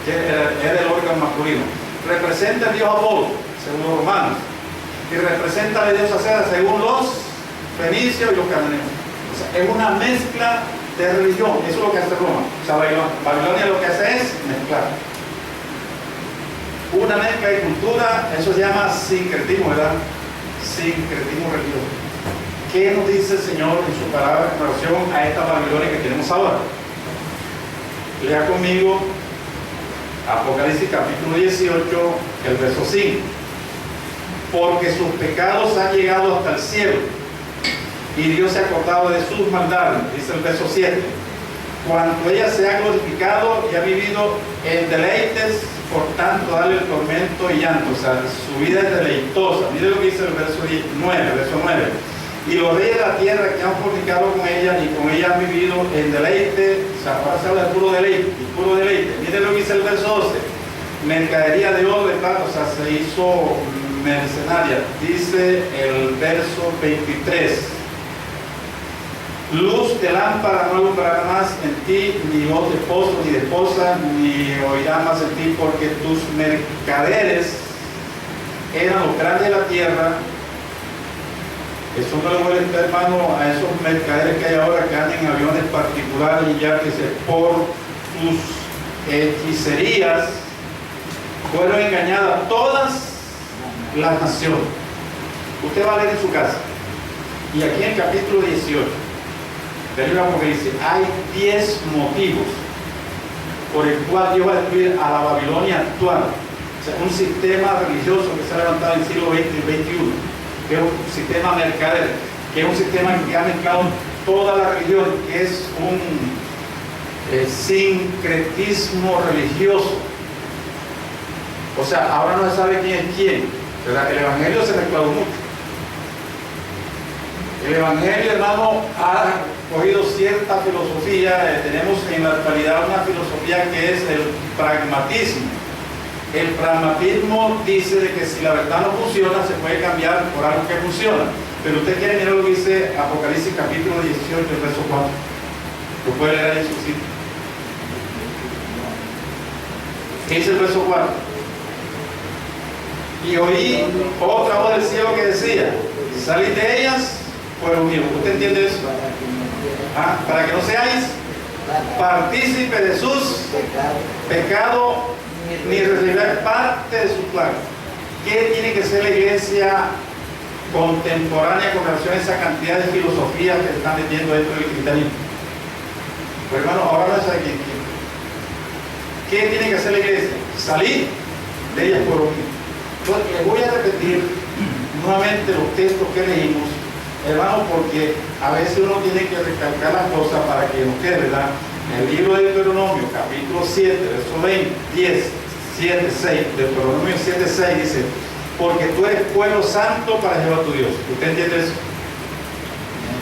que es del órgano masculino. Representa al dios Apolo, según los romanos, y representa a la diosa Cera, según los fenicios y los cananeos. O sea, es una mezcla de religión. Eso es lo que hace Roma. O sea, Babilonia lo que hace es mezclar. Una mezcla de cultura, eso se llama sincretismo, ¿verdad? sincretismo religioso. ¿Qué nos dice el Señor en su palabra en relación a esta Babilonia que tenemos ahora? Lea conmigo Apocalipsis capítulo 18, el verso 5. Porque sus pecados han llegado hasta el cielo, y Dios se ha acordado de sus maldades, dice el verso 7. Cuanto ella se ha glorificado y ha vivido en deleites, por tanto dale el tormento y llanto. O sea, su vida es deleitosa. Mire lo que dice el verso 9. Y los reyes de la tierra que han fornicado con ella y con ella han vivido en deleite. O sea, ahora se habla de puro deleite, puro deleite. Mire lo que dice el verso 12. Mercadería de oro, de plata, o sea, se hizo mercenaria. Dice el verso 23. Luz de lámpara no alumbrará más en ti, ni voz de esposo, ni de esposa, ni oirá más en ti, porque tus mercaderes eran los grandes de la tierra. Eso no le molesta, hermano, a esos mercaderes que hay ahora que andan en aviones particulares y ya que por sus hechicerías fueron engañadas todas las naciones. Usted va a leer en su casa. Y aquí en el capítulo 18, del libro porque dice, hay 10 motivos por el cual Dios va a destruir a la Babilonia actual. O sea, un sistema religioso que se ha levantado en el siglo XX y XXI, que es un sistema mercader, que es un sistema que ha mezclado toda la religión, que es un sincretismo religioso. O sea, ahora no se sabe quién es quién. El Evangelio se mezcló mucho. El Evangelio, hermano, ha cogido cierta filosofía. Tenemos en la actualidad una filosofía que es el pragmatismo. El pragmatismo dice de que si la verdad no funciona, se puede cambiar por algo que funciona. Pero usted quiere mirar lo que dice Apocalipsis capítulo 18, el verso 4. Lo puede leer ahí en su sitio. ¿Qué dice el verso 4? Y oí otra voz del cielo que decía, salid de ellas, pueblo mío. ¿Usted entiende eso? Para que no seáis partícipe de sus pecados, ni recibir parte de su plaga. ¿Qué tiene que ser la iglesia contemporánea con relación a esa cantidad de filosofías que se están metiendo dentro del cristianismo? Pues hermano, ahora no sabe quién. ¿Qué tiene que hacer la iglesia? Salir de ellas por un. Entonces, les voy a repetir nuevamente los textos que leímos, hermano, porque a veces uno tiene que recalcar las cosas para que nos quede, ¿verdad? En el libro de Deuteronomio, capítulo 7, verso 20, 10, 7, 6, Deuteronomio 7, 6 dice, porque tú eres pueblo santo para Jehová tu Dios. ¿Usted entiende eso?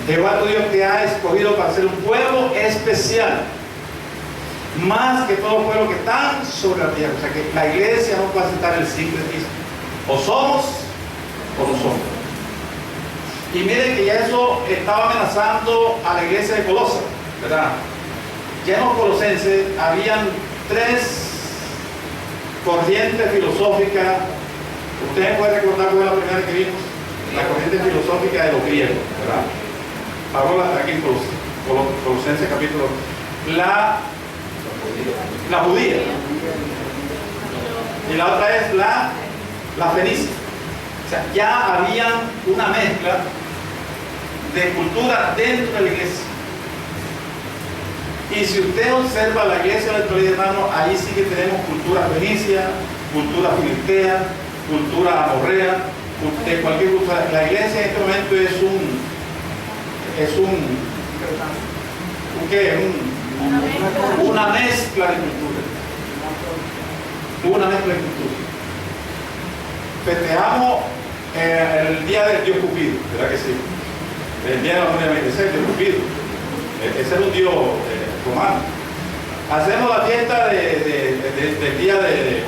Jehová tu Dios te ha escogido para ser un pueblo especial, más que todo pueblo que están sobre la tierra. O sea que la iglesia no puede aceptar el sincretismo. O somos o no somos. Y miren que ya eso estaba amenazando a la iglesia de Colosas, ¿verdad? Ya en los colosenses habían 3 corrientes filosóficas. Ustedes pueden recordar cuál es la primera que vimos, la corriente filosófica de los griegos, ¿verdad? Pablo aquí en Colosenses capítulo, la judía, y la otra es la fenicia. O sea, ya había una mezcla de cultura dentro de la iglesia. Y si usted observa la iglesia de la actualidad, hermano, ahí sí que tenemos cultura fenicia, cultura filistea, cultura amorrea, de cualquier cultura. La iglesia en este momento una mezcla de cultura. Una mezcla de cultura. Festejamos el día del Dios Cupido, ¿verdad que sí? El día de la Memoria de Dios Cupido. Ese era un dios romano. Hacemos la fiesta del día de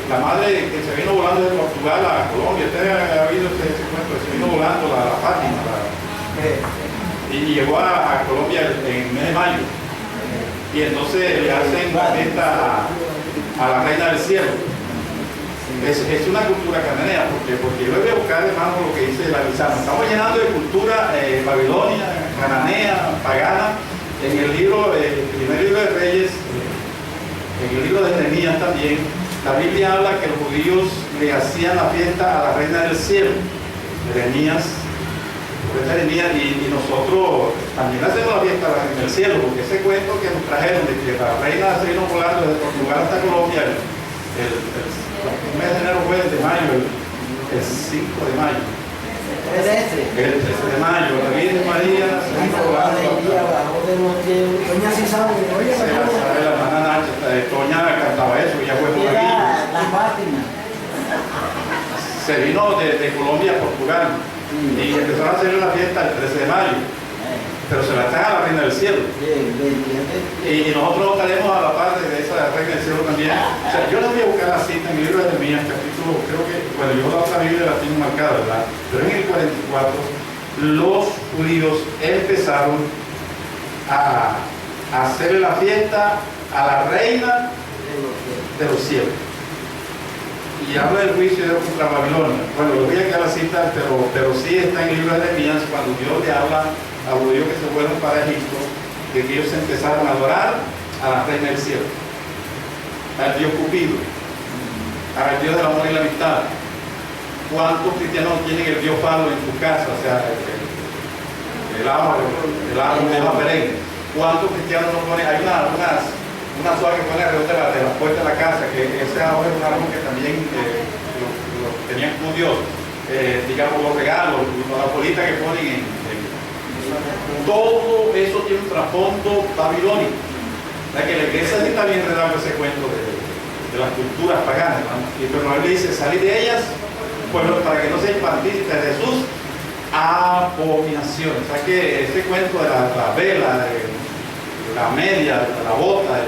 la madre que se vino volando de Portugal a Colombia. Usted ha oído ese cuento, se vino volando la Fátima. Y llegó a Colombia en el mes de mayo. Y entonces le hacen la fiesta a la reina del cielo. Es una cultura cananea, porque yo voy a buscar, hermano, lo que dice la Lizana. Estamos llenando de cultura babilonia, cananea, pagana. En el primer libro de Reyes, en el libro de Jeremías también, la Biblia habla que los judíos le hacían la fiesta a la reina del cielo. Jeremías, y nosotros también hacemos la fiesta en el cielo, porque ese cuento que nos trajeron de que la reina se vino volando desde Portugal hasta Colombia el mes de enero fue el de mayo, el 5 de mayo. El 13 de mayo, la Virgen María se vino volando. Doña sí sabe, oye, la hermana Nacha, Toña cantaba eso, ya fue por aquí. La Fátima. Se vino de Colombia a Portugal y empezaron a hacer la fiesta el 13 de mayo, pero se la trae a la reina del cielo. Y nosotros estaremos a la parte de esa reina del cielo también. O sea, yo les voy a buscar la cita en el libro de Jeremías, capítulo, creo que, bueno, yo la otra Biblia la tengo marcada, ¿verdad? Pero en el 44, los judíos empezaron a hacerle la fiesta a la reina de los cielos. Y habla del juicio de contra Babilonia. Bueno, le voy a quedar la cita, pero sí está en el libro de Jeremías cuando Dios le habla a los judíos que se fueron para Egipto, de que ellos empezaron a adorar a la reina del cielo, al Dios Cupido, al Dios del amor y la amistad. ¿Cuántos cristianos tienen el Dios Falo en su casa? O sea, el agua perenne. ¿Cuántos cristianos no ponen? Hay una soga que pone alrededor de la puerta de la casa, que ese ahora es un árbol que también lo tenían como Dios. Digamos, los regalos, las bolitas que ponen todo eso tiene un trasfondo babilónico. La que la iglesia sí está bien enredada ese cuento de las culturas paganas, ¿no? Y pero él dice, salir de ellas, pues para que no sean partícipes de Jesús, abominaciones. O sea que ese cuento de la vela, la media, la bota,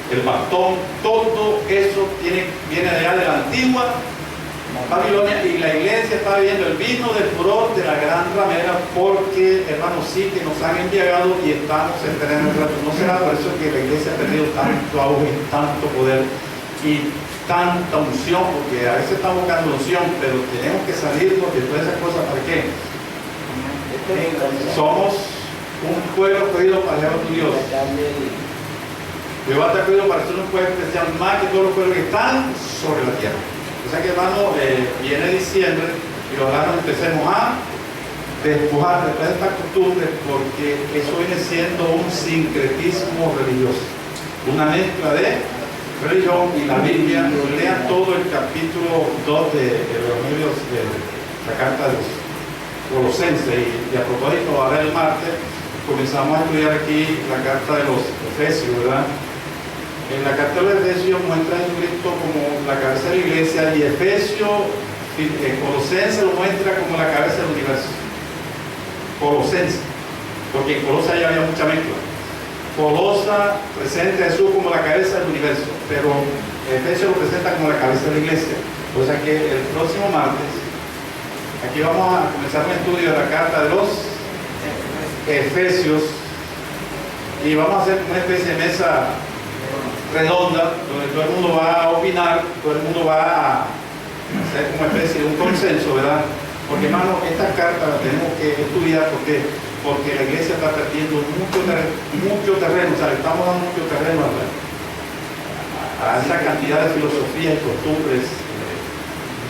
el bastón, todo eso viene de allá de la antigua Babilonia, y la iglesia está viviendo el vino del furor de la gran ramera, porque, hermanos, sí que nos han embriagado y estamos en terreno del rato. No será por eso que la iglesia ha perdido tanto auge, tanto poder y tanta unción, porque a veces estamos buscando unción, pero tenemos que salirnos de todas esas cosas. ¿Para qué? Somos un pueblo escogido para llevar a tu Dios. Jehová te ha pedido para ser un pueblo especial, más que todos los pueblos que están sobre la tierra. O sea que, hermano, viene diciembre y ojalá nos empecemos a despojar de todas estas costumbres, porque eso viene siendo un sincretismo religioso, una mezcla de religión y la Biblia. Lean todo el capítulo 2 de los Evangelios de la carta de los Colosenses, y a propósito, ahora el martes comenzamos a estudiar aquí la carta de los Efesios, ¿verdad? En la carta de los Efesios muestra a Jesucristo como la cabeza de la iglesia, y Colosenses lo muestra como la cabeza del universo. Colosenses, porque en Colosa ya había mucha mezcla. Colosa presenta a Jesús como la cabeza del universo, pero Efesios lo presenta como la cabeza de la iglesia. O sea que el próximo martes, aquí vamos a comenzar un estudio de la carta de los Efesios, y vamos a hacer una especie de mesa redonda donde todo el mundo va a opinar, todo el mundo va a hacer como una especie de un consenso, ¿verdad? Porque, hermano, estas cartas las tenemos que estudiar. Porque la iglesia está perdiendo mucho terreno, o sea, le estamos dando mucho terreno a esa cantidad de filosofías y costumbres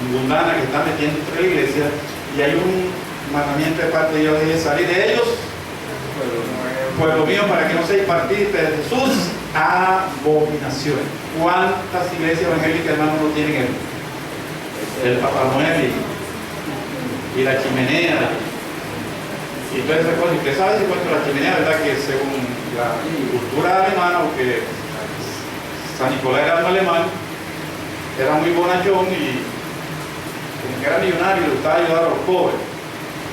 mundanas que están metiendo entre la iglesia, y hay un mandamiento de parte de Dios de salir de ellos, pueblo mío, para que no seáis partícipes de Jesús, abominaciones. ¿Cuántas iglesias evangélicas, hermanos, no tienen el Papá Noel y la chimenea y todas esas cosas? Y usted sabe si cuento la chimenea, ¿verdad? Que según la cultura alemana, porque San Nicolás era un alemán, era muy bonachón y como que era millonario, le gustaba ayudar a los pobres.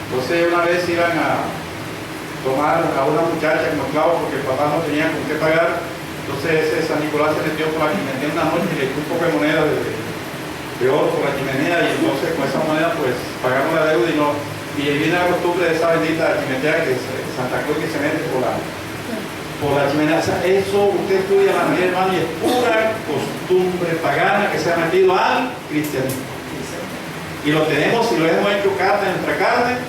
Entonces una vez iban a tomar a una muchacha como esclavo porque el papá no tenía con qué pagar. Entonces ese San Nicolás se metió por la chimenea una noche y le dio un poco de moneda de oro por la chimenea, y entonces con esa moneda pues pagaron la deuda, y viene la costumbre de esa bendita chimenea que Santa Cruz, que se mete por la chimenea. O sea, eso usted estudia la mayoría, hermano, y es pura costumbre pagana que se ha metido al cristianismo. Y lo tenemos y lo hemos hecho carne de nuestra carne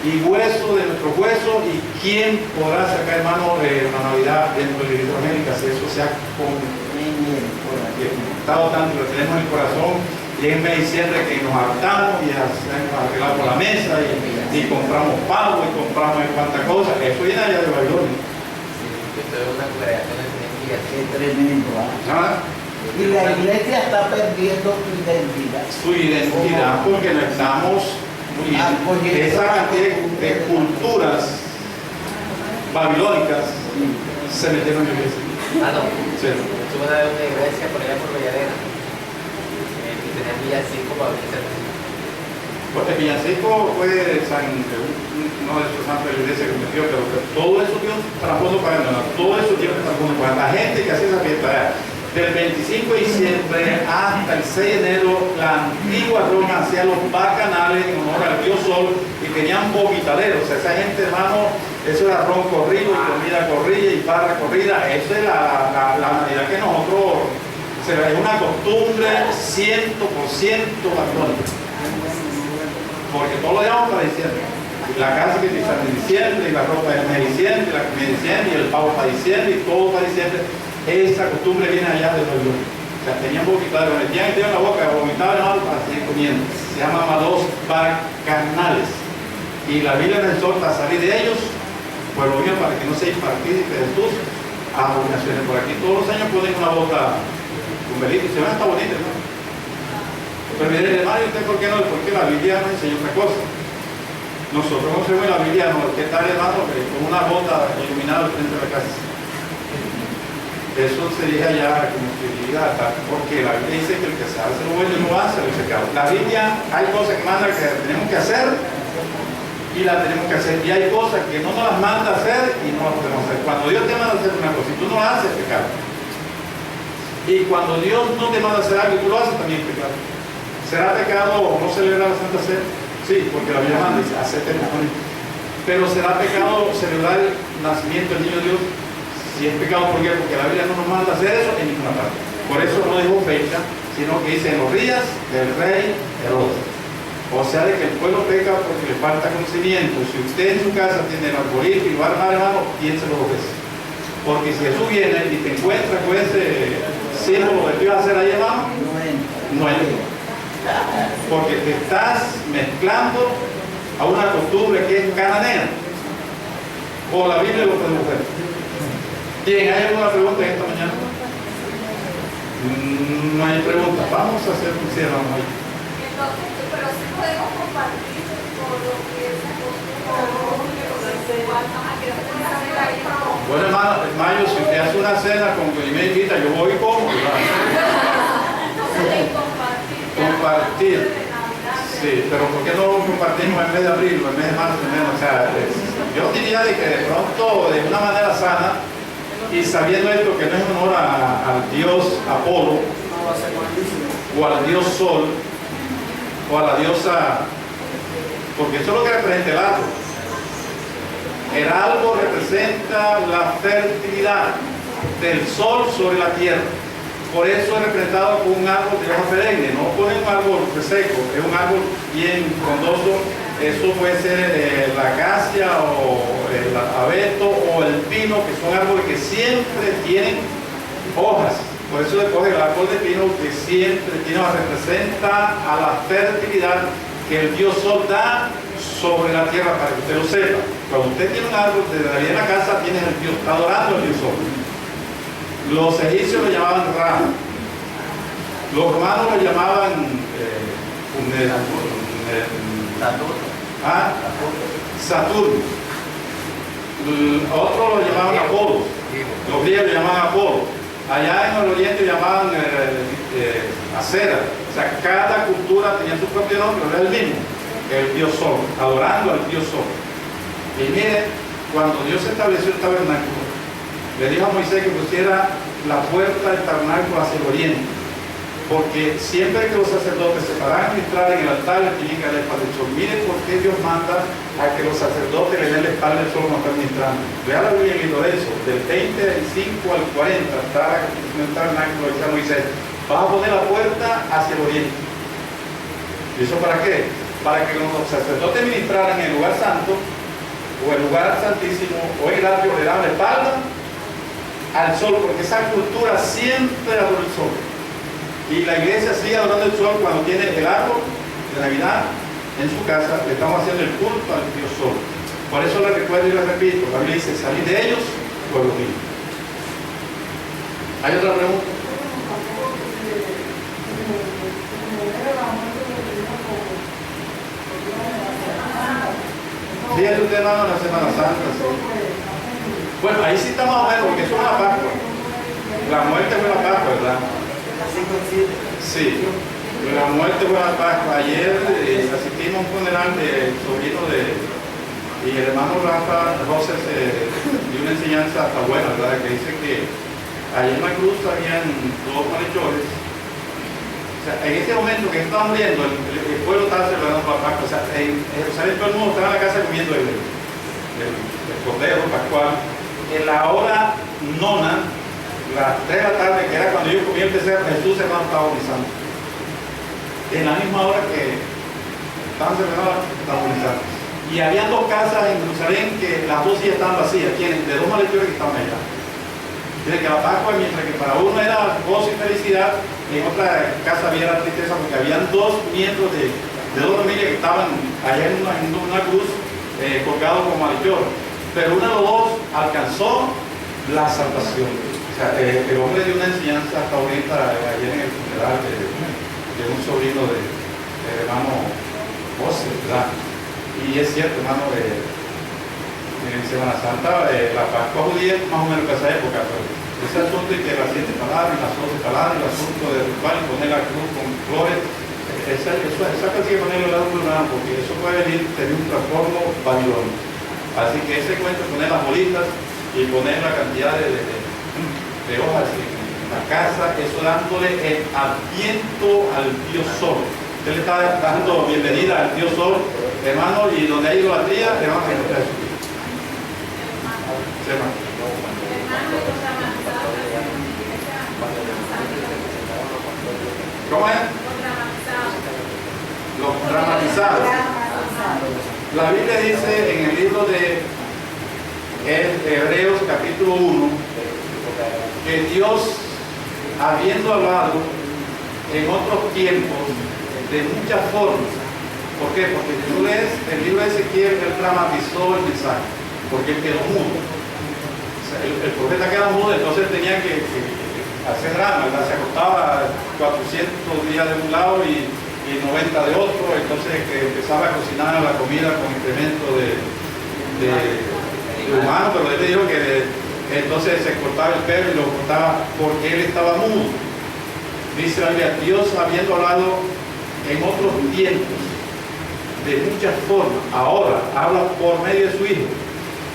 y hueso de nuestro hueso. ¿Y quién podrá sacar, hermano, la Navidad dentro de la iglesia evangélica si eso se ha comentado tanto, lo tenemos en el corazón? Y en mes de diciembre que nos hartamos y arreglamos la mesa y compramos pavo y compramos cuantas cosas. Eso viene allá de Babilonia. Esto es una creación de energía. Qué tremendo, ¿ah? Y la iglesia está perdiendo su identidad. Su identidad, porque no estamos esa cantidad de culturas babilónicas se metieron en la iglesia. Ah, no. Sí. Tuve una iglesia por allá por Belladera. Que tenía villancico para venir a Bueno, el villancico fue no de esos santos de la iglesia que metió, pero todo eso dio trasfondo para todo eso tiene trasfondo para la gente que hacía esa fiesta. Del 25 de diciembre hasta el 6 de enero, la antigua Roma hacía los bacanales en honor al dios Sol y tenían boquitaleros. O sea, esa gente, hermano, eso era ron corrido y comida corrida y barra corrida. Esa es la manera que nosotros, es una costumbre 100% babilónica. Porque todo lo llevamos para diciembre. La casa que utilizan en diciembre, y la ropa del mes de diciembre, y la comida de diciembre, y el pavo para diciembre, y todo para diciembre. Esa costumbre viene allá de Babilonia. O sea, tenían boquitales, lo metían en la boca, vomitaban para seguir comiendo. Se llamaban los bacanales. Y la Biblia nos exhorta a salir de ellos, pues lo mismo para que no seáis partícipes de tus abominaciones. Por aquí todos los años ponen una bota con velito, se ve hasta bonita, ¿no? Pero mire, hermano, ¿usted por qué no? Porque la Biblia nos enseña otra cosa. Nosotros conocemos la Biblia, ¿no? ¿Qué tal, hermano? Que con una bota iluminada al frente de la casa. Eso sería ya como que diga, porque la Biblia dice que el que se hace lo bueno y no hace lo pecado. La Biblia hay cosas que manda que tenemos que hacer y las tenemos que hacer. Y hay cosas que no nos las manda a hacer y no las podemos hacer. Cuando Dios te manda a hacer una cosa y tú no la haces, es pecado. Y cuando Dios no te manda a hacer algo y tú lo haces, también es pecado. ¿Será pecado no celebrar la Santa Cena? Sí, porque la Biblia manda y dice, hacete con él. Pero ¿será pecado celebrar el nacimiento del niño de Dios? Si es pecado, ¿por qué? Porque la Biblia no nos manda a hacer eso en ninguna parte. Por eso no dijo fecha, sino que dice en los días del rey Herodes. O sea, de que el pueblo peca porque le falta conocimiento. Si usted en su casa tiene el arbolito y va a armar, hermano, piénselo dos veces. Porque si Jesús viene y te encuentra con ese símbolo que te iba a hacer ahí, hermano, no entra. Porque te estás mezclando a una costumbre que es cananea. O la Biblia lo podemos ver. Bien, ¿hay alguna pregunta en esta mañana? No hay pregunta. Vamos a hacer un cierre. Entonces, pero sí podemos compartir con lo que es bueno, hermano, Mayo, si usted hace una cena con que me invita, yo voy y como. Compartir. Sí, pero ¿por qué no compartimos en mes de abril o en mes de marzo? O sea, yo diría de que de pronto, de una manera sana, y sabiendo esto que no es en honor al dios Apolo, o al dios Sol, o a la diosa, porque eso es lo que representa el árbol. El árbol representa la fertilidad del sol sobre la tierra. Por eso es representado con un árbol de hoja perenne, no con un árbol seco, es un árbol bien frondoso. Eso puede ser la acacia o el abeto o el pino, que son árboles que siempre tienen hojas. Por eso se coge el árbol de pino, que siempre tiene, representa a la fertilidad que el dios Sol da sobre la tierra, para que usted lo sepa. Cuando usted tiene un árbol de la vida en la casa, tiene el dios, está adorando al dios Sol. Los egipcios lo llamaban Ra, los romanos lo llamaban Saturno. Otros lo llamaban Apolo. Los griegos lo llamaban Apolo. Allá en el oriente lo llamaban Acera. O sea, cada cultura tenía su propio nombre, no era el mismo. El dios Sol, adorando al dios Sol. Y mire, cuando Dios estableció el tabernáculo, le dijo a Moisés que pusiera la puerta del tabernáculo hacia el oriente. Porque siempre que los sacerdotes se paraban a ministrar en el altar, le tenían que dar la espalda al sol. Miren por qué Dios manda a que los sacerdotes le den la espalda al sol cuando están ministrando. Vea la Biblia en Lorenzo, del 25 al 40, está el tabernáculo, dice Moisés, vas a poner la puerta hacia el oriente. ¿Y eso para qué? Para que los sacerdotes ministraran en el lugar santo, o el lugar santísimo, o en el atrio, le daban la espalda al sol, porque esa cultura siempre adora el sol. Y la iglesia sigue adorando el sol cuando tiene el árbol de Navidad en su casa. Le estamos haciendo el culto al Dios Sol. Por eso les recuerdo y les repito, la Biblia dice, salid de ellos, pueblo mío. ¿Hay otra pregunta? Sí, es un tema de la Semana Santa. Sí. Bueno, ahí sí está más o menos, porque eso es una Pascua. La muerte fue la Pascua, ¿verdad? Sí, la muerte fue la Pascua. Ayer asistimos a un funeral del sobrino y el hermano Rafa Roses dio una enseñanza hasta buena, ¿verdad? Que dice que allí en la cruz habían dos malhechores. O sea, en ese momento que estaba muriendo, el pueblo estaba celebrando la Pascua. O sea, en Jerusalén todo el mundo estaba en la casa comiendo el cordero pascual. En la hora nona, las 3 de la tarde, que era cuando yo comía el becerro, Jesús se estaba bautizando. En la misma hora que estaban celebrando la bautizando. Y había 2 casas en Jerusalén que las 2 sillas estaban vacías, de 2 malhechores que estaban allá. Dice que la Pascua, mientras que para uno era gozo y felicidad, en otra casa había la tristeza porque habían 2 miembros de 2 familias que estaban allá en una cruz colgados como malhechor. Pero uno de los 2 alcanzó la salvación. O sea, el hombre dio una enseñanza hasta ahorita ayer en el funeral de un sobrino del hermano José, ¿verdad? Y es cierto, hermano, en Semana Santa, la Pascua judía es más o menos que esa época, pero ese asunto de que las 7 palabras y las 12 palabras, el asunto de ritual y poner la cruz con flores, esa cosa hay que ponerlo al lado de una, porque eso puede venir, tener un trastorno babilónico. Así que ese cuento de poner las bolitas y poner la cantidad de hojas en la casa, eso dándole el adviento al Dios Sol. Usted le está dando bienvenida al Dios Sol, hermano, y donde hay idolatría, le vamos a encontrar eso. ¿Cómo es? Los dramatizados. La Biblia dice en el libro de Hebreos capítulo 1 que Dios, habiendo hablado en otros tiempos de muchas formas. ¿Por qué? Porque si tú lees el libro de Ezequiel, él dramatizó el mensaje, porque él quedó mudo. O sea, el profeta quedó mudo, entonces tenía que hacer drama, ¿verdad? Se acostaba 400 días de un lado y 90 de otro, entonces que empezaba a cocinar la comida con incremento de humano, pero él le dijo que entonces se cortaba el pelo y lo cortaba porque él estaba mudo. Dice la Biblia, Dios habiendo hablado en otros tiempos de muchas formas, ahora habla por medio de su Hijo.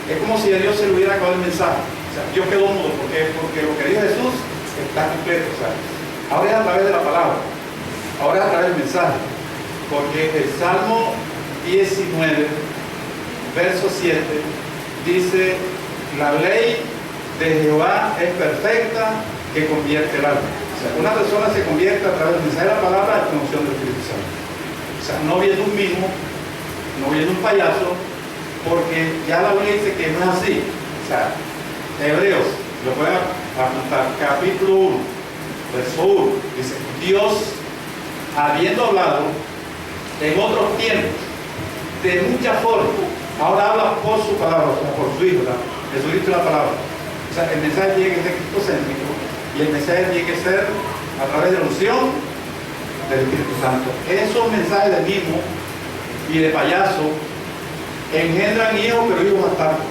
Es como si a Dios se le hubiera acabado el mensaje. O sea, Dios quedó mudo porque lo que dijo Jesús está completo. O sea, ahora es a través de la palabra, ahora es a través del mensaje, porque el Salmo 19, verso 7, dice, la ley de Jehová es perfecta que convierte el alma. O sea, una persona se convierte a través del mensaje de la palabra y la promoción del Espíritu Santo. O sea, no viene un mismo, no viene un payaso, porque ya la Biblia dice que no es así. O sea, Hebreos, lo pueden apuntar, capítulo 1, verso 1, dice, Dios, habiendo hablado en otros tiempos, de muchas formas, ahora habla por su palabra, o sea, por su Hijo, ¿verdad? Jesucristo es la palabra. O sea, el mensaje tiene que ser cristocéntrico y el mensaje tiene que ser a través de la unción del Espíritu Santo. Esos mensajes de mismo y de payaso engendran hijos, pero hijos bastardos.